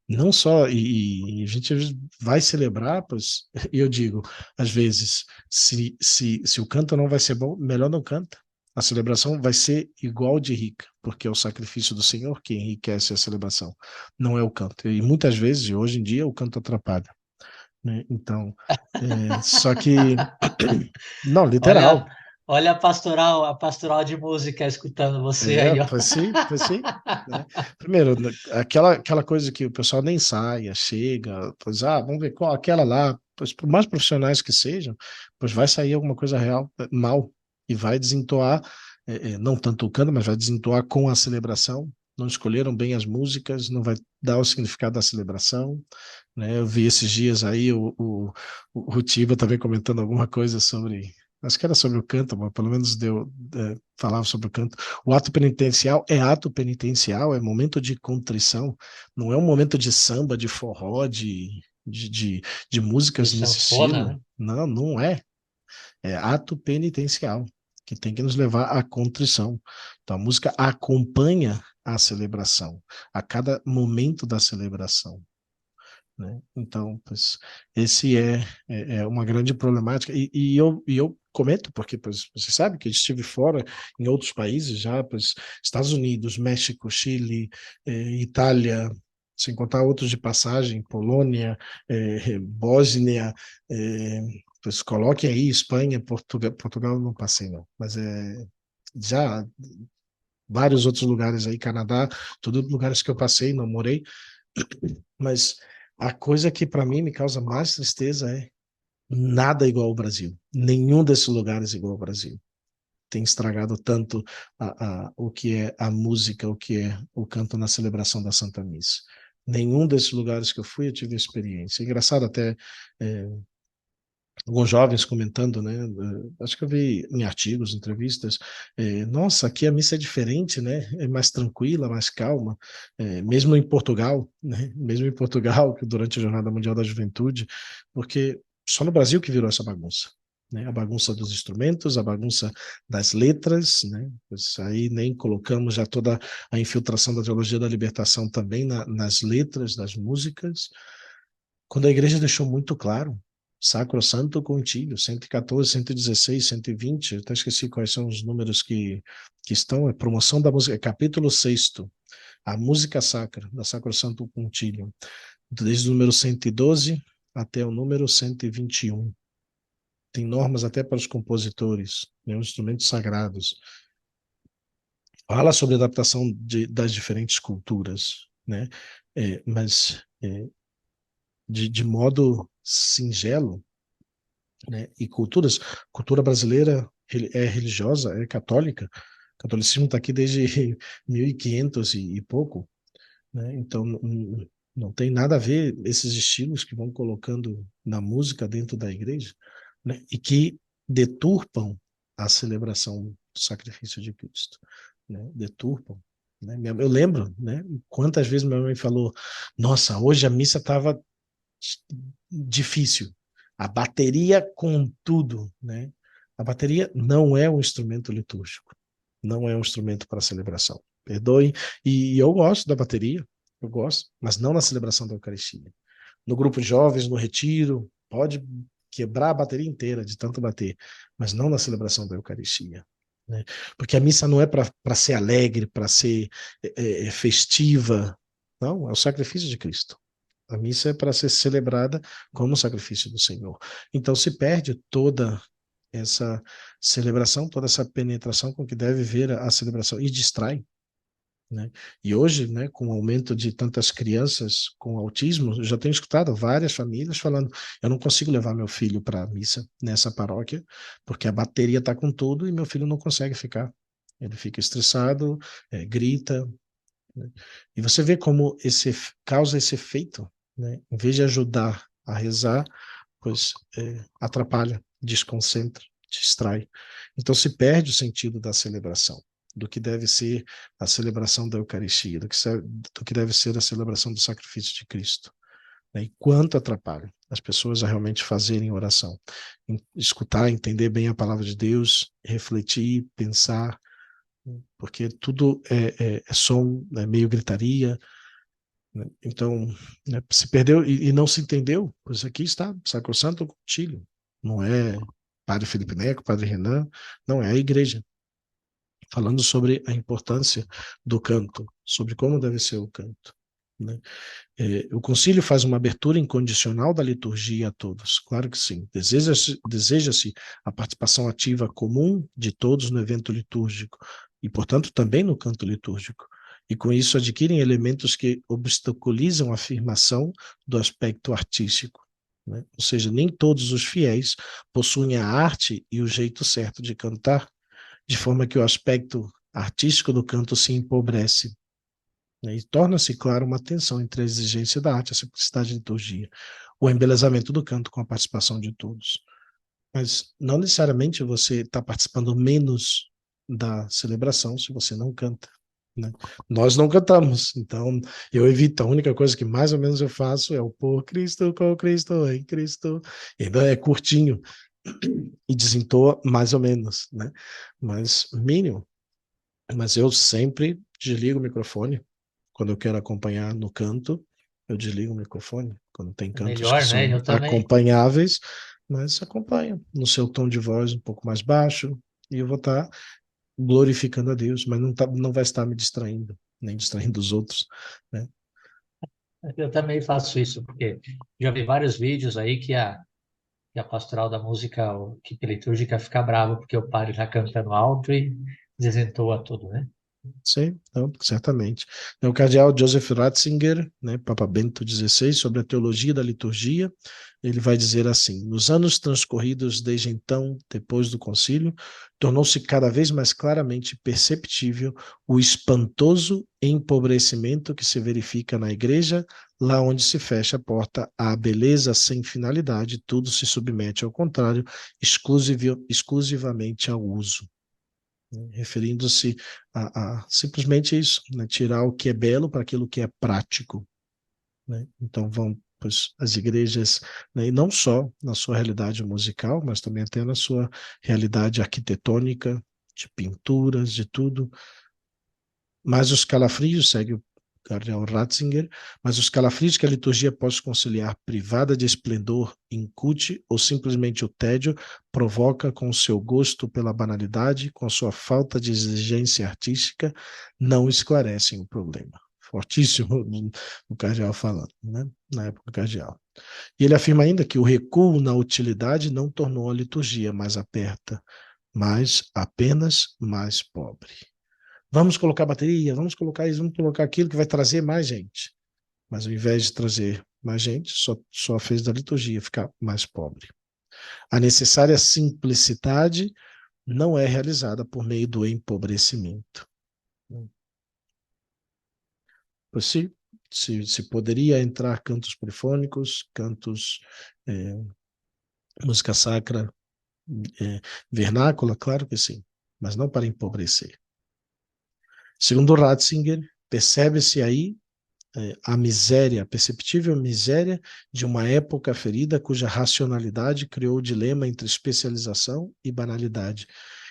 S1: Não só, e a gente vai celebrar, pois eu digo, às vezes, se o canto não vai ser bom, melhor não canta. A celebração vai ser igual de rica, porque é o sacrifício do Senhor que enriquece a celebração, não é o canto. E muitas vezes, hoje em dia, o canto atrapalha, né? Então, só que, não,
S2: Olha,
S1: literal.
S2: olha a pastoral de música escutando você
S1: É,
S2: aí, ó.
S1: pois sim, né? Primeiro, aquela coisa que o pessoal nem saia, chega, pois, vamos ver qual, aquela lá, pois, por mais profissionais que sejam, pois vai sair alguma coisa real, mal, e vai desentoar, não tanto o canto, mas vai desentoar com a celebração, não escolheram bem as músicas, não vai dar o significado da celebração, né? Eu vi esses dias aí o Tiba também comentando alguma coisa sobre, acho que era sobre o canto, mas pelo menos falava sobre o canto. O ato penitencial é ato penitencial, é momento de contrição, não é um momento de samba, de forró, de, de, de
S2: De
S1: músicas nesse
S2: sanfona,
S1: estilo.
S2: né?
S1: Não, não é. É ato penitencial, que tem que nos levar à contrição. Então a música acompanha a celebração, a cada momento da celebração, né? Então, pois, esse é uma grande problemática, e eu comento, porque pois, você sabe que eu estive fora em outros países já, pois, Estados Unidos, México, Chile, Itália, sem contar outros de passagem, Polônia, Bósnia, pois coloque aí Espanha, Portugal não passei não, mas já vários outros lugares aí, Canadá, todos lugares que eu passei, não morei, mas a coisa que para mim me causa mais tristeza é nada igual ao Brasil. Nenhum desses lugares é igual ao Brasil. Tem estragado tanto o que é a música, o que é o canto na celebração da Santa Missa. Nenhum desses lugares que eu fui eu tive experiência. É engraçado até é, alguns jovens comentando, né? Acho que eu vi em artigos, entrevistas. Nossa, aqui a missa é diferente, né? É mais tranquila, mais calma. Mesmo em Portugal, né? Mesmo em Portugal, que durante a Jornada Mundial da Juventude, porque só no Brasil que virou essa bagunça. Né, a bagunça dos instrumentos, a bagunça das letras, né? Isso aí nem colocamos já toda a infiltração da teologia da libertação também nas letras das músicas, quando a igreja deixou muito claro, Sacrosanto Concílio, 114, 116, 120, eu até esqueci quais são os números que estão, é promoção da música, capítulo 6º, a música sacra, da Sacrosanto Concílio, desde o número 112 até o número 121. Tem normas até para os compositores, né, os instrumentos sagrados. Fala sobre a adaptação das diferentes culturas, né? Mas de modo singelo, né? E cultura brasileira é religiosa, é católica. O catolicismo está aqui desde 1500 e pouco, né? Então não tem nada a ver esses estilos que vão colocando na música dentro da igreja, né? E que deturpam a celebração do sacrifício de Cristo, né? Deturpam, né? Eu lembro, né? Quantas vezes minha mãe falou: Nossa, hoje a missa estava difícil. A bateria com tudo, né? A bateria não é um instrumento litúrgico, não é um instrumento para celebração. Perdoe. E eu gosto da bateria, eu gosto, mas não na celebração da Eucaristia. No grupo de jovens, no retiro, pode quebrar a bateria inteira de tanto bater, mas não na celebração da Eucaristia. Né? Porque a missa não é para ser alegre, para ser festiva. Não, é o sacrifício de Cristo. A missa é para ser celebrada como sacrifício do Senhor. Então se perde toda essa celebração, toda essa penetração com que deve ver a celebração e distrai, né? E hoje, né, com o aumento de tantas crianças com autismo, eu já tenho escutado várias famílias falando: eu não consigo levar meu filho para a missa nessa paróquia, porque a bateria está com tudo e meu filho não consegue ficar. Ele fica estressado, grita, né? E você vê como causa esse efeito, né? Em vez de ajudar a rezar, pois atrapalha, desconcentra, distrai. Então se perde o sentido da celebração, do que deve ser a celebração da Eucaristia, do que deve ser a celebração do sacrifício de Cristo. Né? E quanto atrapalha as pessoas a realmente fazerem oração, escutar, entender bem a palavra de Deus, refletir, pensar, porque tudo é som, é meio gritaria, né? Então, né, se perdeu e não se entendeu, pois aqui está, Sacrosanto Concílio, não é Padre Felipe Neco, Padre Renan, não é a igreja, falando sobre a importância do canto, sobre como deve ser o canto. Né? O concílio faz uma abertura incondicional da liturgia a todos, claro que sim. Deseja-se a participação ativa comum de todos no evento litúrgico e, portanto, também no canto litúrgico. E com isso adquirem elementos que obstaculizam a afirmação do aspecto artístico. Né? Ou seja, nem todos os fiéis possuem a arte e o jeito certo de cantar, de forma que o aspecto artístico do canto se empobrece, né? E torna-se, claro, uma tensão entre a exigência da arte, a simplicidade da liturgia, o embelezamento do canto com a participação de todos. Mas não necessariamente você está participando menos da celebração se você não canta. Né? Nós não cantamos, então eu evito. A única coisa que mais ou menos eu faço é o por Cristo, com Cristo, em Cristo. Ainda é curtinho e desentoa mais ou menos, né? Mas mínimo. Mas eu sempre desligo o microfone quando eu quero acompanhar no canto, eu desligo o microfone. Quando tem cantos que
S2: Melhor, né?
S1: são
S2: Eu também.
S1: acompanháveis, mas acompanha no seu tom de voz um pouco mais baixo, e eu vou estar glorificando a Deus, mas não vai estar me distraindo, nem distraindo os outros, né?
S2: Eu também faço isso, porque já vi vários vídeos aí que a pastoral da música, ou que litúrgica fica brava porque o padre está cantando alto e desentoa tudo, né?
S1: Sim, não, certamente. É o cardeal Joseph Ratzinger, né, Papa Bento XVI, sobre a teologia da liturgia, ele vai dizer assim: nos anos transcorridos desde então, depois do concílio, tornou-se cada vez mais claramente perceptível o espantoso empobrecimento que se verifica na igreja, lá onde se fecha a porta à beleza sem finalidade, tudo se submete ao contrário, exclusivamente ao uso, né, referindo-se a simplesmente isso, né, tirar o que é belo para aquilo que é prático. Né? Então vão pois, as igrejas, né, e não só na sua realidade musical, mas também até na sua realidade arquitetônica, de pinturas, de tudo. Mas os calafrios, segue o cardeal Ratzinger, mas os calafrios que a liturgia pode conciliar privada de esplendor, incute ou simplesmente o tédio, provoca com o seu gosto pela banalidade, com sua falta de exigência artística, não esclarecem o problema. Fortíssimo o cardeal falando, né? Na época do cardeal. E ele afirma ainda que o recuo na utilidade não tornou a liturgia mais aperta, mas apenas mais pobre. Vamos colocar bateria, vamos colocar isso, vamos colocar aquilo que vai trazer mais gente. Mas ao invés de trazer mais gente, só fez da liturgia ficar mais pobre. A necessária simplicidade não é realizada por meio do empobrecimento. Pois se poderia entrar cantos polifônicos, cantos, eh, música sacra, vernácula, claro que sim, mas não para empobrecer. Segundo Ratzinger, percebe-se aí a miséria, a perceptível miséria de uma época ferida cuja racionalidade criou o dilema entre especialização e banalidade,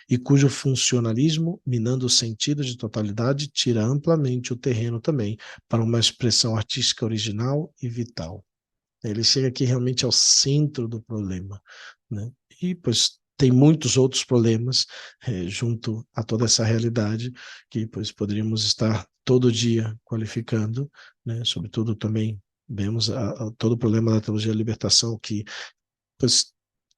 S1: e cujo funcionalismo, minando o sentido de totalidade, tira amplamente o terreno também para uma expressão artística original e vital. Ele chega aqui realmente ao centro do problema, né? E, pois, tem muitos outros problemas junto a toda essa realidade que, pois, poderíamos estar todo dia qualificando, né? Sobretudo também vemos todo o problema da teologia da libertação que, pois,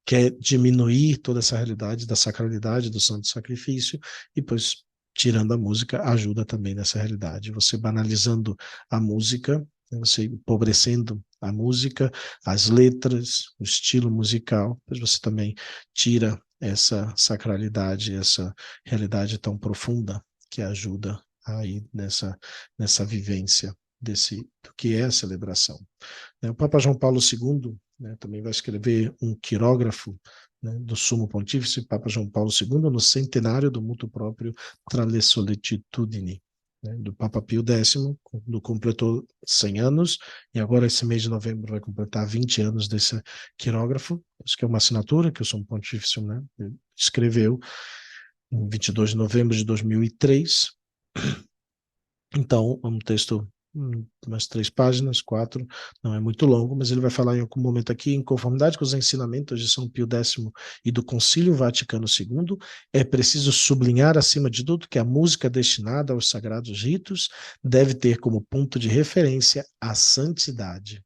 S1: quer diminuir toda essa realidade da sacralidade do santo sacrifício e, pois, tirando a música, ajuda também nessa realidade. Você banalizando a música, né, você empobrecendo a música, as letras, o estilo musical, pois você também tira essa sacralidade, essa realidade tão profunda que ajuda aí nessa vivência do que é a celebração. O Papa João Paulo II, né, também vai escrever um quirógrafo, né, do Sumo Pontífice Papa João Paulo II no centenário do mutuo próprio tra le sollecitudini, né, do Papa Pio X, quando completou 100 anos, e agora esse mês de novembro vai completar 20 anos desse quirógrafo, isso que é uma assinatura que o Sumo Pontífice, né, escreveu em 22 de novembro de 2003. Então, é um texto, umas 3 páginas, 4, não é muito longo, mas ele vai falar em algum momento aqui, em conformidade com os ensinamentos de São Pio X e do Concílio Vaticano II, é preciso sublinhar, acima de tudo, que a música destinada aos sagrados ritos deve ter como ponto de referência a santidade.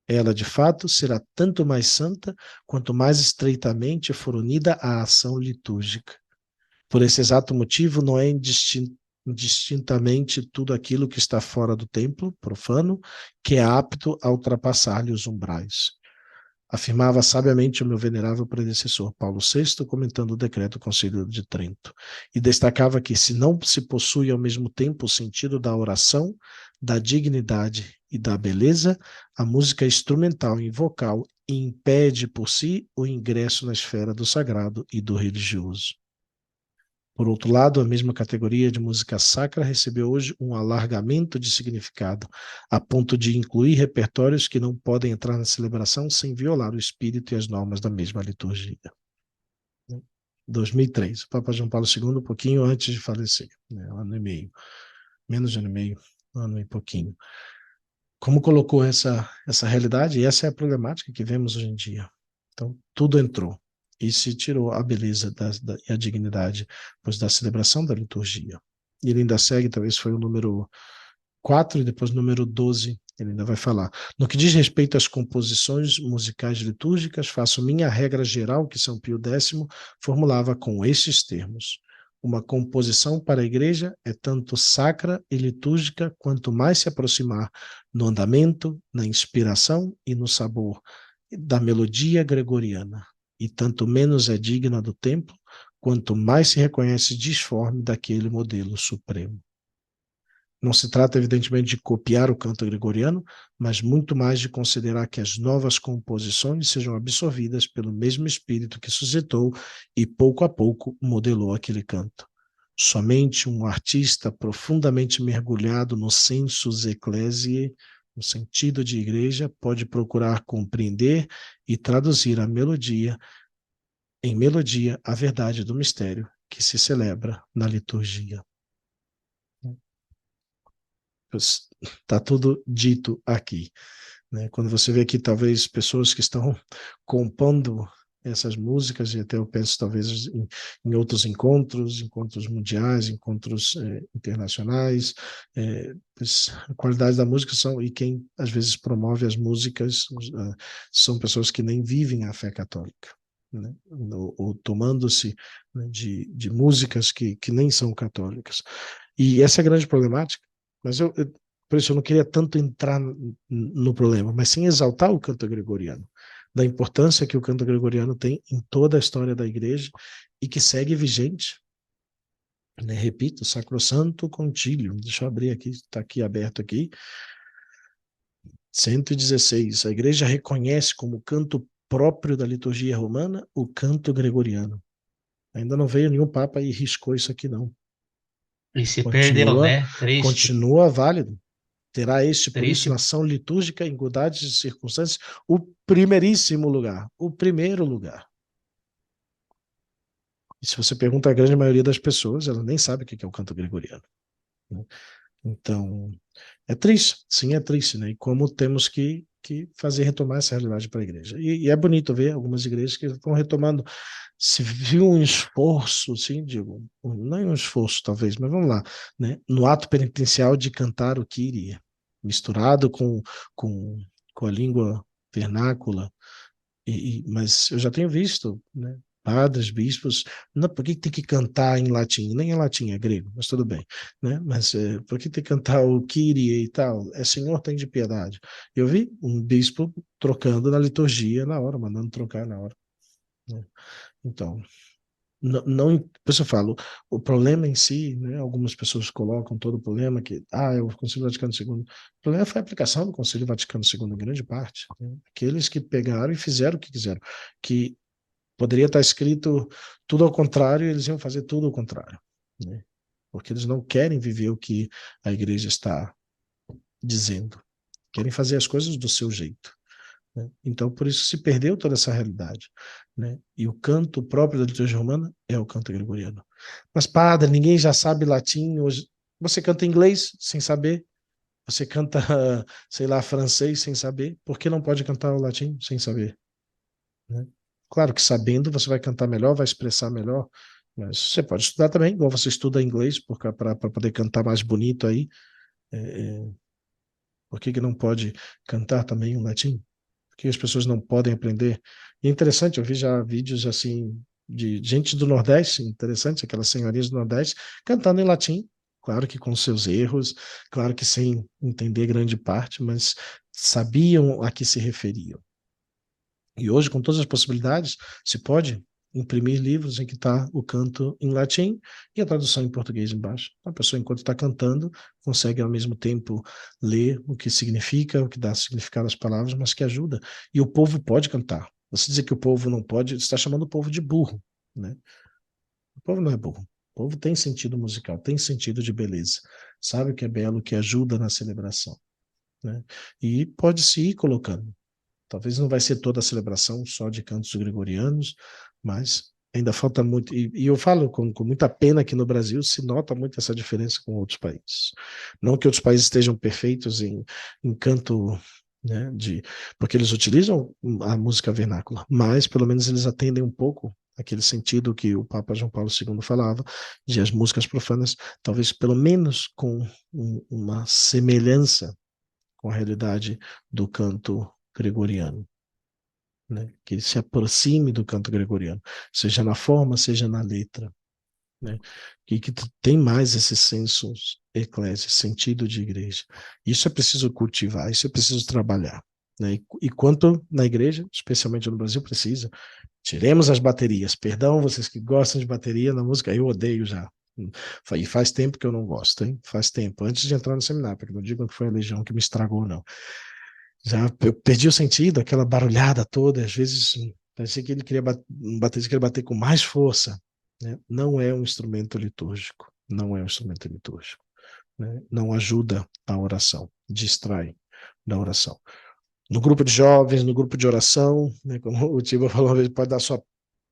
S1: Ela, de fato, será tanto mais santa quanto mais estreitamente for unida à ação litúrgica. Por esse exato motivo, não é indistintamente tudo aquilo que está fora do templo, profano, que é apto a ultrapassar-lhe os umbrais. Afirmava sabiamente o meu venerável predecessor, Paulo VI, comentando o decreto do Concílio de Trento, e destacava que, se não se possui ao mesmo tempo o sentido da oração, da dignidade e da beleza, a música instrumental e vocal impede por si o ingresso na esfera do sagrado e do religioso. Por outro lado, a mesma categoria de música sacra recebeu hoje um alargamento de significado, a ponto de incluir repertórios que não podem entrar na celebração sem violar o espírito e as normas da mesma liturgia. 2003, o Papa João Paulo II, um pouquinho antes de falecer, né, 1 ano e meio, menos de 1 ano e meio, 1 ano e pouquinho. Como colocou essa realidade, e essa é a problemática que vemos hoje em dia. Então, tudo entrou e se tirou a beleza e a dignidade, pois, da celebração da liturgia. E ele ainda segue, talvez foi o número 4 e depois o número 12, ele ainda vai falar. No que diz respeito às composições musicais litúrgicas, faço minha regra geral que São Pio X formulava com estes termos: uma composição para a igreja é tanto sacra e litúrgica quanto mais se aproximar no andamento, na inspiração e no sabor da melodia gregoriana, e tanto menos é digna do templo, quanto mais se reconhece disforme daquele modelo supremo. Não se trata, evidentemente, de copiar o canto gregoriano, mas muito mais de considerar que as novas composições sejam absorvidas pelo mesmo espírito que suscitou e, pouco a pouco, modelou aquele canto. Somente um artista profundamente mergulhado no sensus ecclesiae, no sentido de igreja, pode procurar compreender e traduzir em melodia a verdade do mistério que se celebra na liturgia. Está tudo dito aqui, né? Quando você vê aqui, talvez, pessoas que estão compondo essas músicas, e até eu penso, talvez, em outros encontros mundiais, encontros internacionais, a qualidade da música e quem, às vezes, promove as músicas são pessoas que nem vivem a fé católica, né? Ou tomando-se, né, de músicas que nem são católicas. E essa é a grande problemática. Mas por isso eu não queria tanto entrar no problema, mas sim exaltar o canto gregoriano, da importância que o canto gregoriano tem em toda a história da igreja e que segue vigente, né? Repito, Sacrosanto Concilium, deixa eu abrir aqui, está aqui aberto aqui, 116. A igreja reconhece como canto próprio da liturgia romana o canto gregoriano. Ainda não veio nenhum papa e riscou isso aqui, não.
S2: E se perdeu,
S1: Continua,
S2: né? Triste,
S1: continua válido. Terá este, por isso,
S2: triste.
S1: na ação litúrgica, em igualdade de circunstâncias, o primeiríssimo lugar, o primeiro lugar. E se você pergunta à grande maioria das pessoas, ela nem sabe o que é o canto gregoriano, né? Então, é triste, sim, é triste, né? E como temos que fazer retomar essa realidade para a igreja. E é bonito ver algumas igrejas que estão retomando. Se viu um esforço, sim, digo, não é um esforço talvez, mas vamos lá, né? No ato penitencial de cantar o Kyrie, misturado com, com a língua vernácula, mas eu já tenho visto, né? Padres, bispos, não, por que tem que cantar em latim? Nem é latim, é grego, mas tudo bem, né? Mas por que tem que cantar o Kyrie e tal? É Senhor, tem de piedade. Eu vi um bispo trocando na liturgia na hora, mandando trocar na hora, né? Então, não, não, por isso eu falo, o problema em si, né, algumas pessoas colocam todo o problema que, é o Concílio Vaticano II. O problema foi a aplicação do Concílio Vaticano II, em grande parte, né? Aqueles que pegaram e fizeram o que quiseram, que poderia estar escrito tudo ao contrário, e eles iam fazer tudo ao contrário, né? Porque eles não querem viver o que a igreja está dizendo, querem fazer as coisas do seu jeito, né? Então, por isso se perdeu toda essa realidade, né? E o canto próprio da liturgia romana é o canto gregoriano. Mas, padre, ninguém já sabe latim hoje. Você canta inglês sem saber? Você canta, sei lá, francês sem saber? Por que não pode cantar o latim sem saber, né? Claro que sabendo você vai cantar melhor, vai expressar melhor, mas você pode estudar também, igual você estuda inglês para poder cantar mais bonito aí. É, é, por que que não pode cantar também o latim? Que as pessoas não podem aprender. E é interessante, eu vi já vídeos assim de gente do Nordeste, interessante, aquelas senhorias do Nordeste, cantando em latim, claro que com seus erros, claro que sem entender grande parte, mas sabiam a que se referiam. E hoje, com todas as possibilidades, se pode imprimir livros em que está o canto em latim e a tradução em português embaixo. A pessoa, enquanto está cantando, consegue ao mesmo tempo ler o que significa, o que dá significado às palavras, mas que ajuda. E o povo pode cantar. Você dizer que o povo não pode, você está chamando o povo de burro, né? O povo não é burro. O povo tem sentido musical, tem sentido de beleza. Sabe o que é belo, o que ajuda na celebração, né? E pode se ir colocando. Talvez não vai ser toda a celebração só de cantos gregorianos, mas ainda falta muito. E eu falo com muita pena que no Brasil se nota muito essa diferença com outros países. Não que outros países estejam perfeitos em canto, né, porque eles utilizam a música vernácula, mas pelo menos eles atendem um pouco aquele sentido que o Papa João Paulo II falava, de as músicas profanas, talvez pelo menos com uma semelhança com a realidade do canto gregoriano, né? Que ele se aproxime do canto gregoriano, seja na forma, seja na letra, né? Que tem mais esse senso eclésia, sentido de igreja. Isso é preciso cultivar, isso é preciso trabalhar, né? E quanto na igreja, especialmente no Brasil, precisa. Tiremos as baterias. Perdão, vocês que gostam de bateria na música, eu odeio já. E faz tempo que eu não gosto, hein? Faz tempo. Antes de entrar no seminário, porque não digo que foi a Legião que me estragou, não. Já eu perdi o sentido, aquela barulhada toda, às vezes parecia que ele queria um baterista queria bater com mais força, né? Não é um instrumento litúrgico, não é um instrumento litúrgico, né? Não ajuda a oração, distrai da oração. No grupo de jovens, no grupo de oração, né, como o Tiba falou uma vez, pode dar sua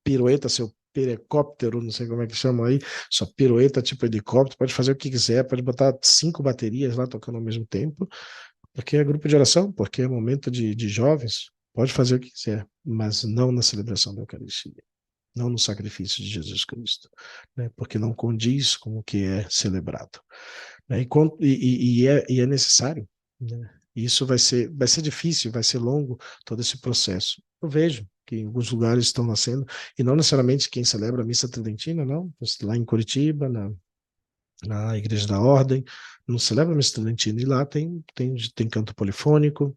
S1: pirueta, seu pirocóptero, não sei como é que chama aí, sua pirueta tipo helicóptero, pode fazer o que quiser, pode botar 5 baterias lá tocando ao mesmo tempo, porque é grupo de oração, porque é momento de jovens, pode fazer o que quiser, mas não na celebração da Eucaristia, não no sacrifício de Jesus Cristo, né? Porque não condiz com o que é celebrado, né? E é necessário, né? Isso vai ser difícil, vai ser longo todo esse processo. Eu vejo que em alguns lugares estão nascendo, e não necessariamente quem celebra a missa tridentina, não, lá em Curitiba, na Igreja da Ordem, não celebra a missa tridentina, e lá tem canto polifônico,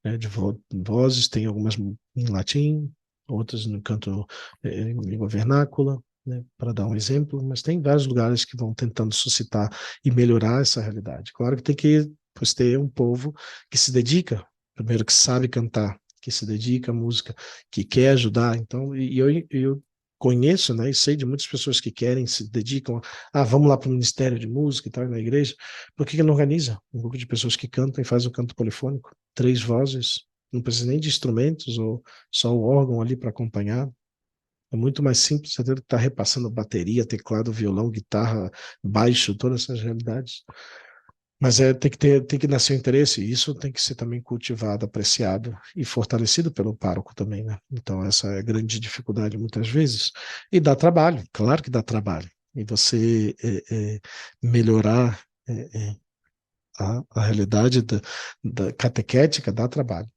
S1: né, de vozes, tem algumas em latim, outras no canto em língua vernácula, né, para dar um exemplo, mas tem vários lugares que vão tentando suscitar e melhorar essa realidade. Claro que tem que pois, ter um povo que se dedica, primeiro que sabe cantar, que se dedica à música, que quer ajudar. Então, eu conheço, né, e sei de muitas pessoas que querem, se dedicam, vamos lá para o Ministério de Música e tal, na igreja, por que não organiza um grupo de pessoas que cantam e faz o canto polifônico? 3 vozes, não precisa nem de instrumentos ou só o órgão ali para acompanhar. É muito mais simples, você tem que estar repassando bateria, teclado, violão, guitarra, baixo, todas essas realidades. Mas tem que nascer o interesse, e isso tem que ser também cultivado, apreciado e fortalecido pelo pároco também, né? Então, essa é a grande dificuldade muitas vezes. E dá trabalho, claro que dá trabalho. E você melhorar a realidade da catequética dá trabalho.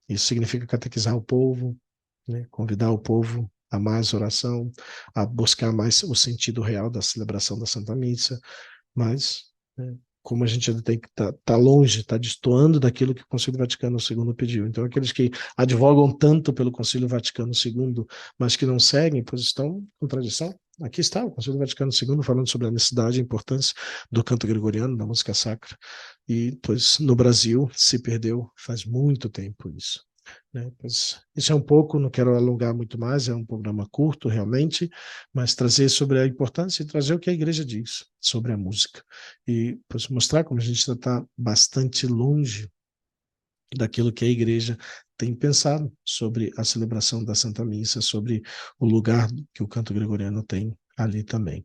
S1: Isso significa catequizar o povo, né? Convidar o povo a mais oração, a buscar mais o sentido real da celebração da Santa Missa, mas né, como a gente ainda tem que tá longe, está destoando daquilo que o Concílio Vaticano II pediu. Então, aqueles que advogam tanto pelo Concílio Vaticano II, mas que não seguem, pois estão em contradição. Aqui está o Concílio Vaticano II falando sobre a necessidade e a importância do canto gregoriano, da música sacra. E, pois, no Brasil se perdeu faz muito tempo isso. Né? Pois, isso é um pouco, não quero alongar muito mais, é um programa curto realmente, mas trazer sobre a importância e trazer o que a igreja diz sobre a música. E pois, mostrar como a gente está bastante longe daquilo que a igreja tem pensado sobre a celebração da Santa Missa, sobre o lugar que o canto gregoriano tem ali também.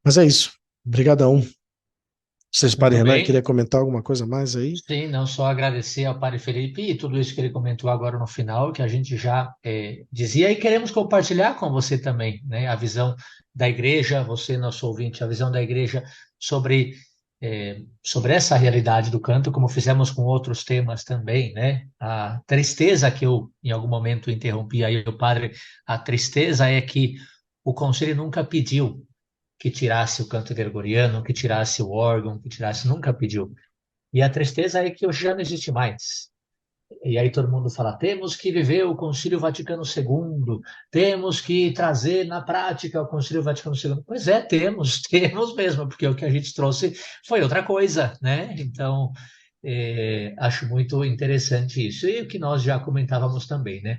S1: Mas é isso. Obrigadão. Vocês, Padre
S2: Muito
S1: Renan,
S2: bem.
S1: queria comentar alguma coisa mais aí?
S2: Sim, não só agradecer ao Padre Felipe e tudo isso que ele comentou agora no final, que a gente já dizia e queremos compartilhar com você também, né? A visão da igreja, você, nosso ouvinte, a visão da igreja sobre, sobre essa realidade do canto, como fizemos com outros temas também, né? A tristeza que eu, em algum momento, interrompi aí o Padre, a tristeza é que o Conselho nunca pediu que tirasse o canto gregoriano, que tirasse o órgão, que tirasse, nunca pediu. E a tristeza é que hoje já não existe mais. E aí todo mundo fala: temos que viver o Concílio Vaticano II, temos que trazer na prática o Concílio Vaticano II. Pois é, temos, temos mesmo, porque o que a gente trouxe foi outra coisa, né? Então, acho muito interessante isso. E o que nós já comentávamos também, né?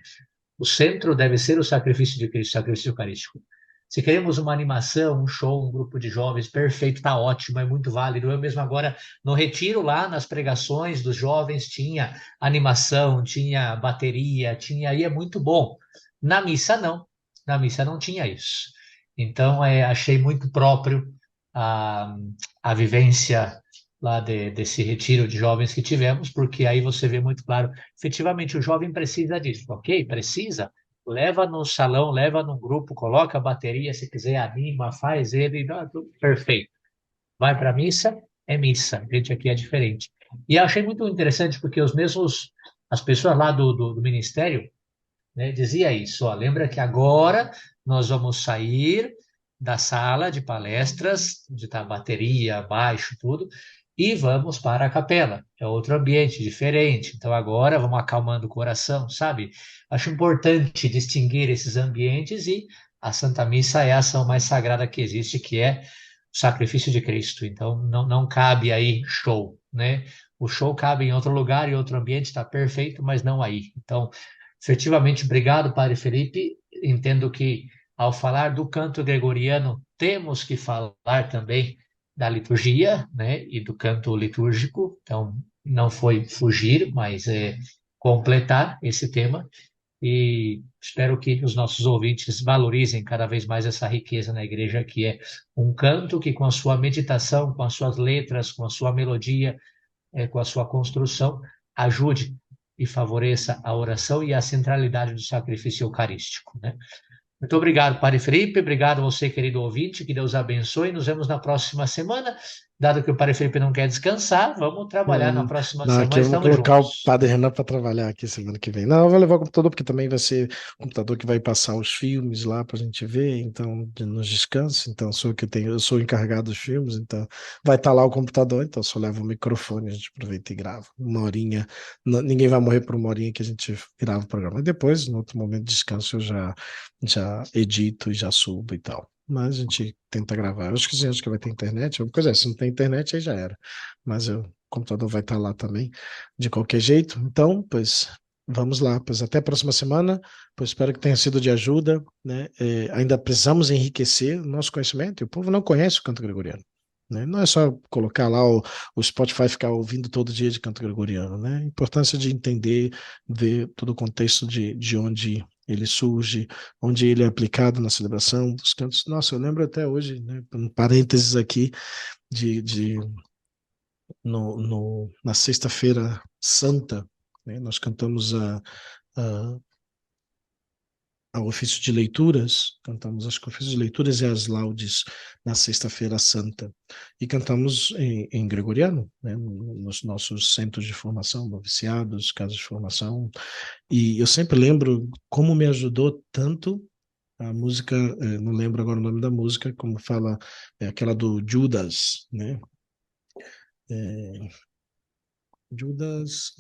S2: O centro deve ser o sacrifício de Cristo, o sacrifício eucarístico. Se queremos uma animação, um show, um grupo de jovens, perfeito, está ótimo, é muito válido. Eu mesmo agora, no retiro lá, nas pregações dos jovens, tinha animação, tinha bateria, tinha, aí é muito bom. Na missa, não. Na missa não tinha isso. Então, achei muito próprio a, a vivência lá desse retiro de jovens que tivemos, porque aí você vê muito claro, efetivamente o jovem precisa disso, ok? Precisa, leva no salão, leva num grupo, coloca a bateria, se quiser anima, faz ele, perfeito. Vai para a missa, é missa, a gente aqui é diferente. E eu achei muito interessante porque as pessoas lá do ministério, né, dizia isso, ó, lembra que agora nós vamos sair da sala de palestras, onde está bateria, baixo, tudo, e vamos para a capela. É outro ambiente diferente. Então agora vamos acalmando o coração, sabe? Acho importante distinguir esses ambientes e a Santa Missa é a ação mais sagrada que existe, que é o sacrifício de Cristo. Então não cabe aí show, né? O show cabe em outro lugar, em outro ambiente, está perfeito, mas não aí. Então, efetivamente, obrigado, Padre Felipe. Entendo que, ao falar do canto gregoriano, temos que falar também da liturgia, né, e do canto litúrgico. Então, não foi fugir, mas completar esse tema. E espero que os nossos ouvintes valorizem cada vez mais essa riqueza na igreja, que é um canto que, com a sua meditação, com as suas letras, com a sua melodia, com a sua construção, ajude e favoreça a oração e a centralidade do sacrifício eucarístico, né? Muito obrigado, Padre Felipe. Obrigado a você, querido ouvinte. Que Deus abençoe. Nos vemos na próxima semana. dado que o Padre Felipe não quer descansar, vamos trabalhar na
S1: Hum,
S2: próxima
S1: Não, aqui
S2: semana,
S1: eu vou
S2: estamos
S1: colocar o
S2: juntos.
S1: Padre Renan para trabalhar aqui semana que vem. Não, eu vou levar o computador porque também vai ser o computador que vai passar os filmes lá para a gente ver, então nos descansos. Então sou eu que tenho, eu sou o encarregado dos filmes, então vai estar lá o computador, então só levo o microfone, a gente aproveita e grava. Uma horinha, ninguém vai morrer por uma horinha que a gente grava o programa. E depois, no outro momento de descanso, eu já edito e já subo e tal. Mas a gente tenta gravar. Eu acho que sim, acho que vai ter internet. Uma coisa é, se não tem internet, aí já era. Mas o computador vai estar lá também, de qualquer jeito. Então, pois, vamos lá. Pois até a próxima semana. Pois espero que tenha sido de ajuda, né? Ainda precisamos enriquecer o nosso conhecimento. E o povo não conhece o canto gregoriano. Né? Não é só colocar lá o Spotify e ficar ouvindo todo dia de canto gregoriano, né? A importância de entender, ver todo o contexto de onde ele surge, onde ele é aplicado na celebração dos cantos. Nossa, eu lembro até hoje, né? Um parênteses aqui, de na Sexta-feira Santa, né, nós cantamos a, ao ofício de leituras, cantamos acho que o ofício de leituras e as laudes na Sexta-feira Santa, e cantamos em gregoriano, né, nos nossos centros de formação, noviciados, casas de formação, e eu sempre lembro como me ajudou tanto a música, não lembro agora o nome da música, como fala, é aquela do Judas, né? É, Judas,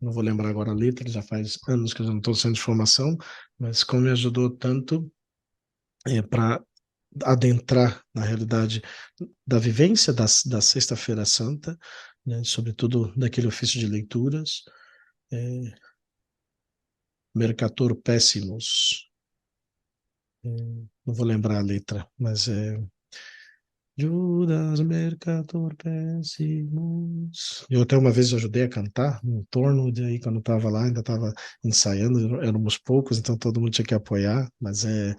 S1: não vou lembrar agora a letra, já faz anos que eu já não estou sendo de formação, mas como me ajudou tanto para adentrar na realidade da vivência da Sexta-feira Santa, né, sobretudo daquele ofício de leituras, é, Mercator Pésimos, não vou lembrar a letra, mas é Judas Mercator Pésimos. Eu até uma vez ajudei a cantar no torno, de aí quando estava lá, ainda estava ensaiando, éramos poucos, então todo mundo tinha que apoiar, mas é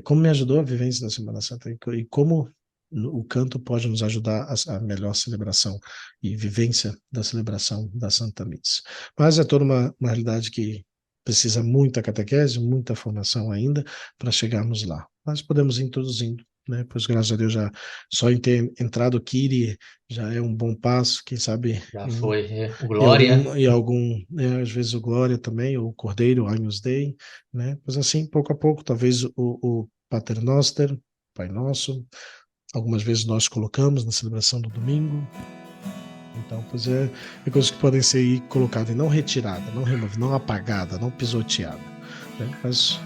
S1: como me ajudou a vivência da Semana Santa e como o canto pode nos ajudar a melhor celebração e vivência da celebração da Santa Missa. Mas é toda uma realidade que precisa muita catequese, muita formação ainda para chegarmos lá. Mas podemos ir introduzindo, né? Pois graças a Deus já só em ter entrado o Kiri já é um bom passo, quem sabe
S2: Já foi. O
S1: em
S2: Glória,
S1: algum, né, às vezes o Glória também, ou o Cordeiro, o Agnus Dei, né? Mas assim, pouco a pouco, talvez o Pater Noster, Pai Nosso, algumas vezes nós colocamos na celebração do domingo. Então, pois é coisas que podem ser aí colocadas e não retirada, não removida, não apagada, não pisoteada, né? Mas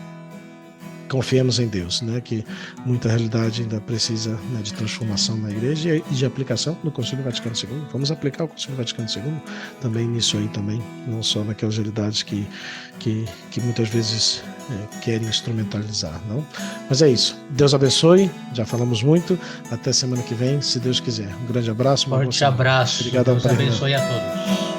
S1: confiemos em Deus, né? Que muita realidade ainda precisa, né, de transformação na igreja e de aplicação no Concílio Vaticano II. Vamos aplicar o Concílio Vaticano II também nisso aí também, não só naquelas realidades que muitas vezes querem instrumentalizar, não? Mas é isso. Deus abençoe. Já falamos muito. Até semana que vem, se Deus quiser. Um grande abraço, uma boa
S2: forte
S1: semana.
S2: abraço.
S1: Obrigado,
S2: Deus
S1: Padre Renan.
S2: abençoe a todos.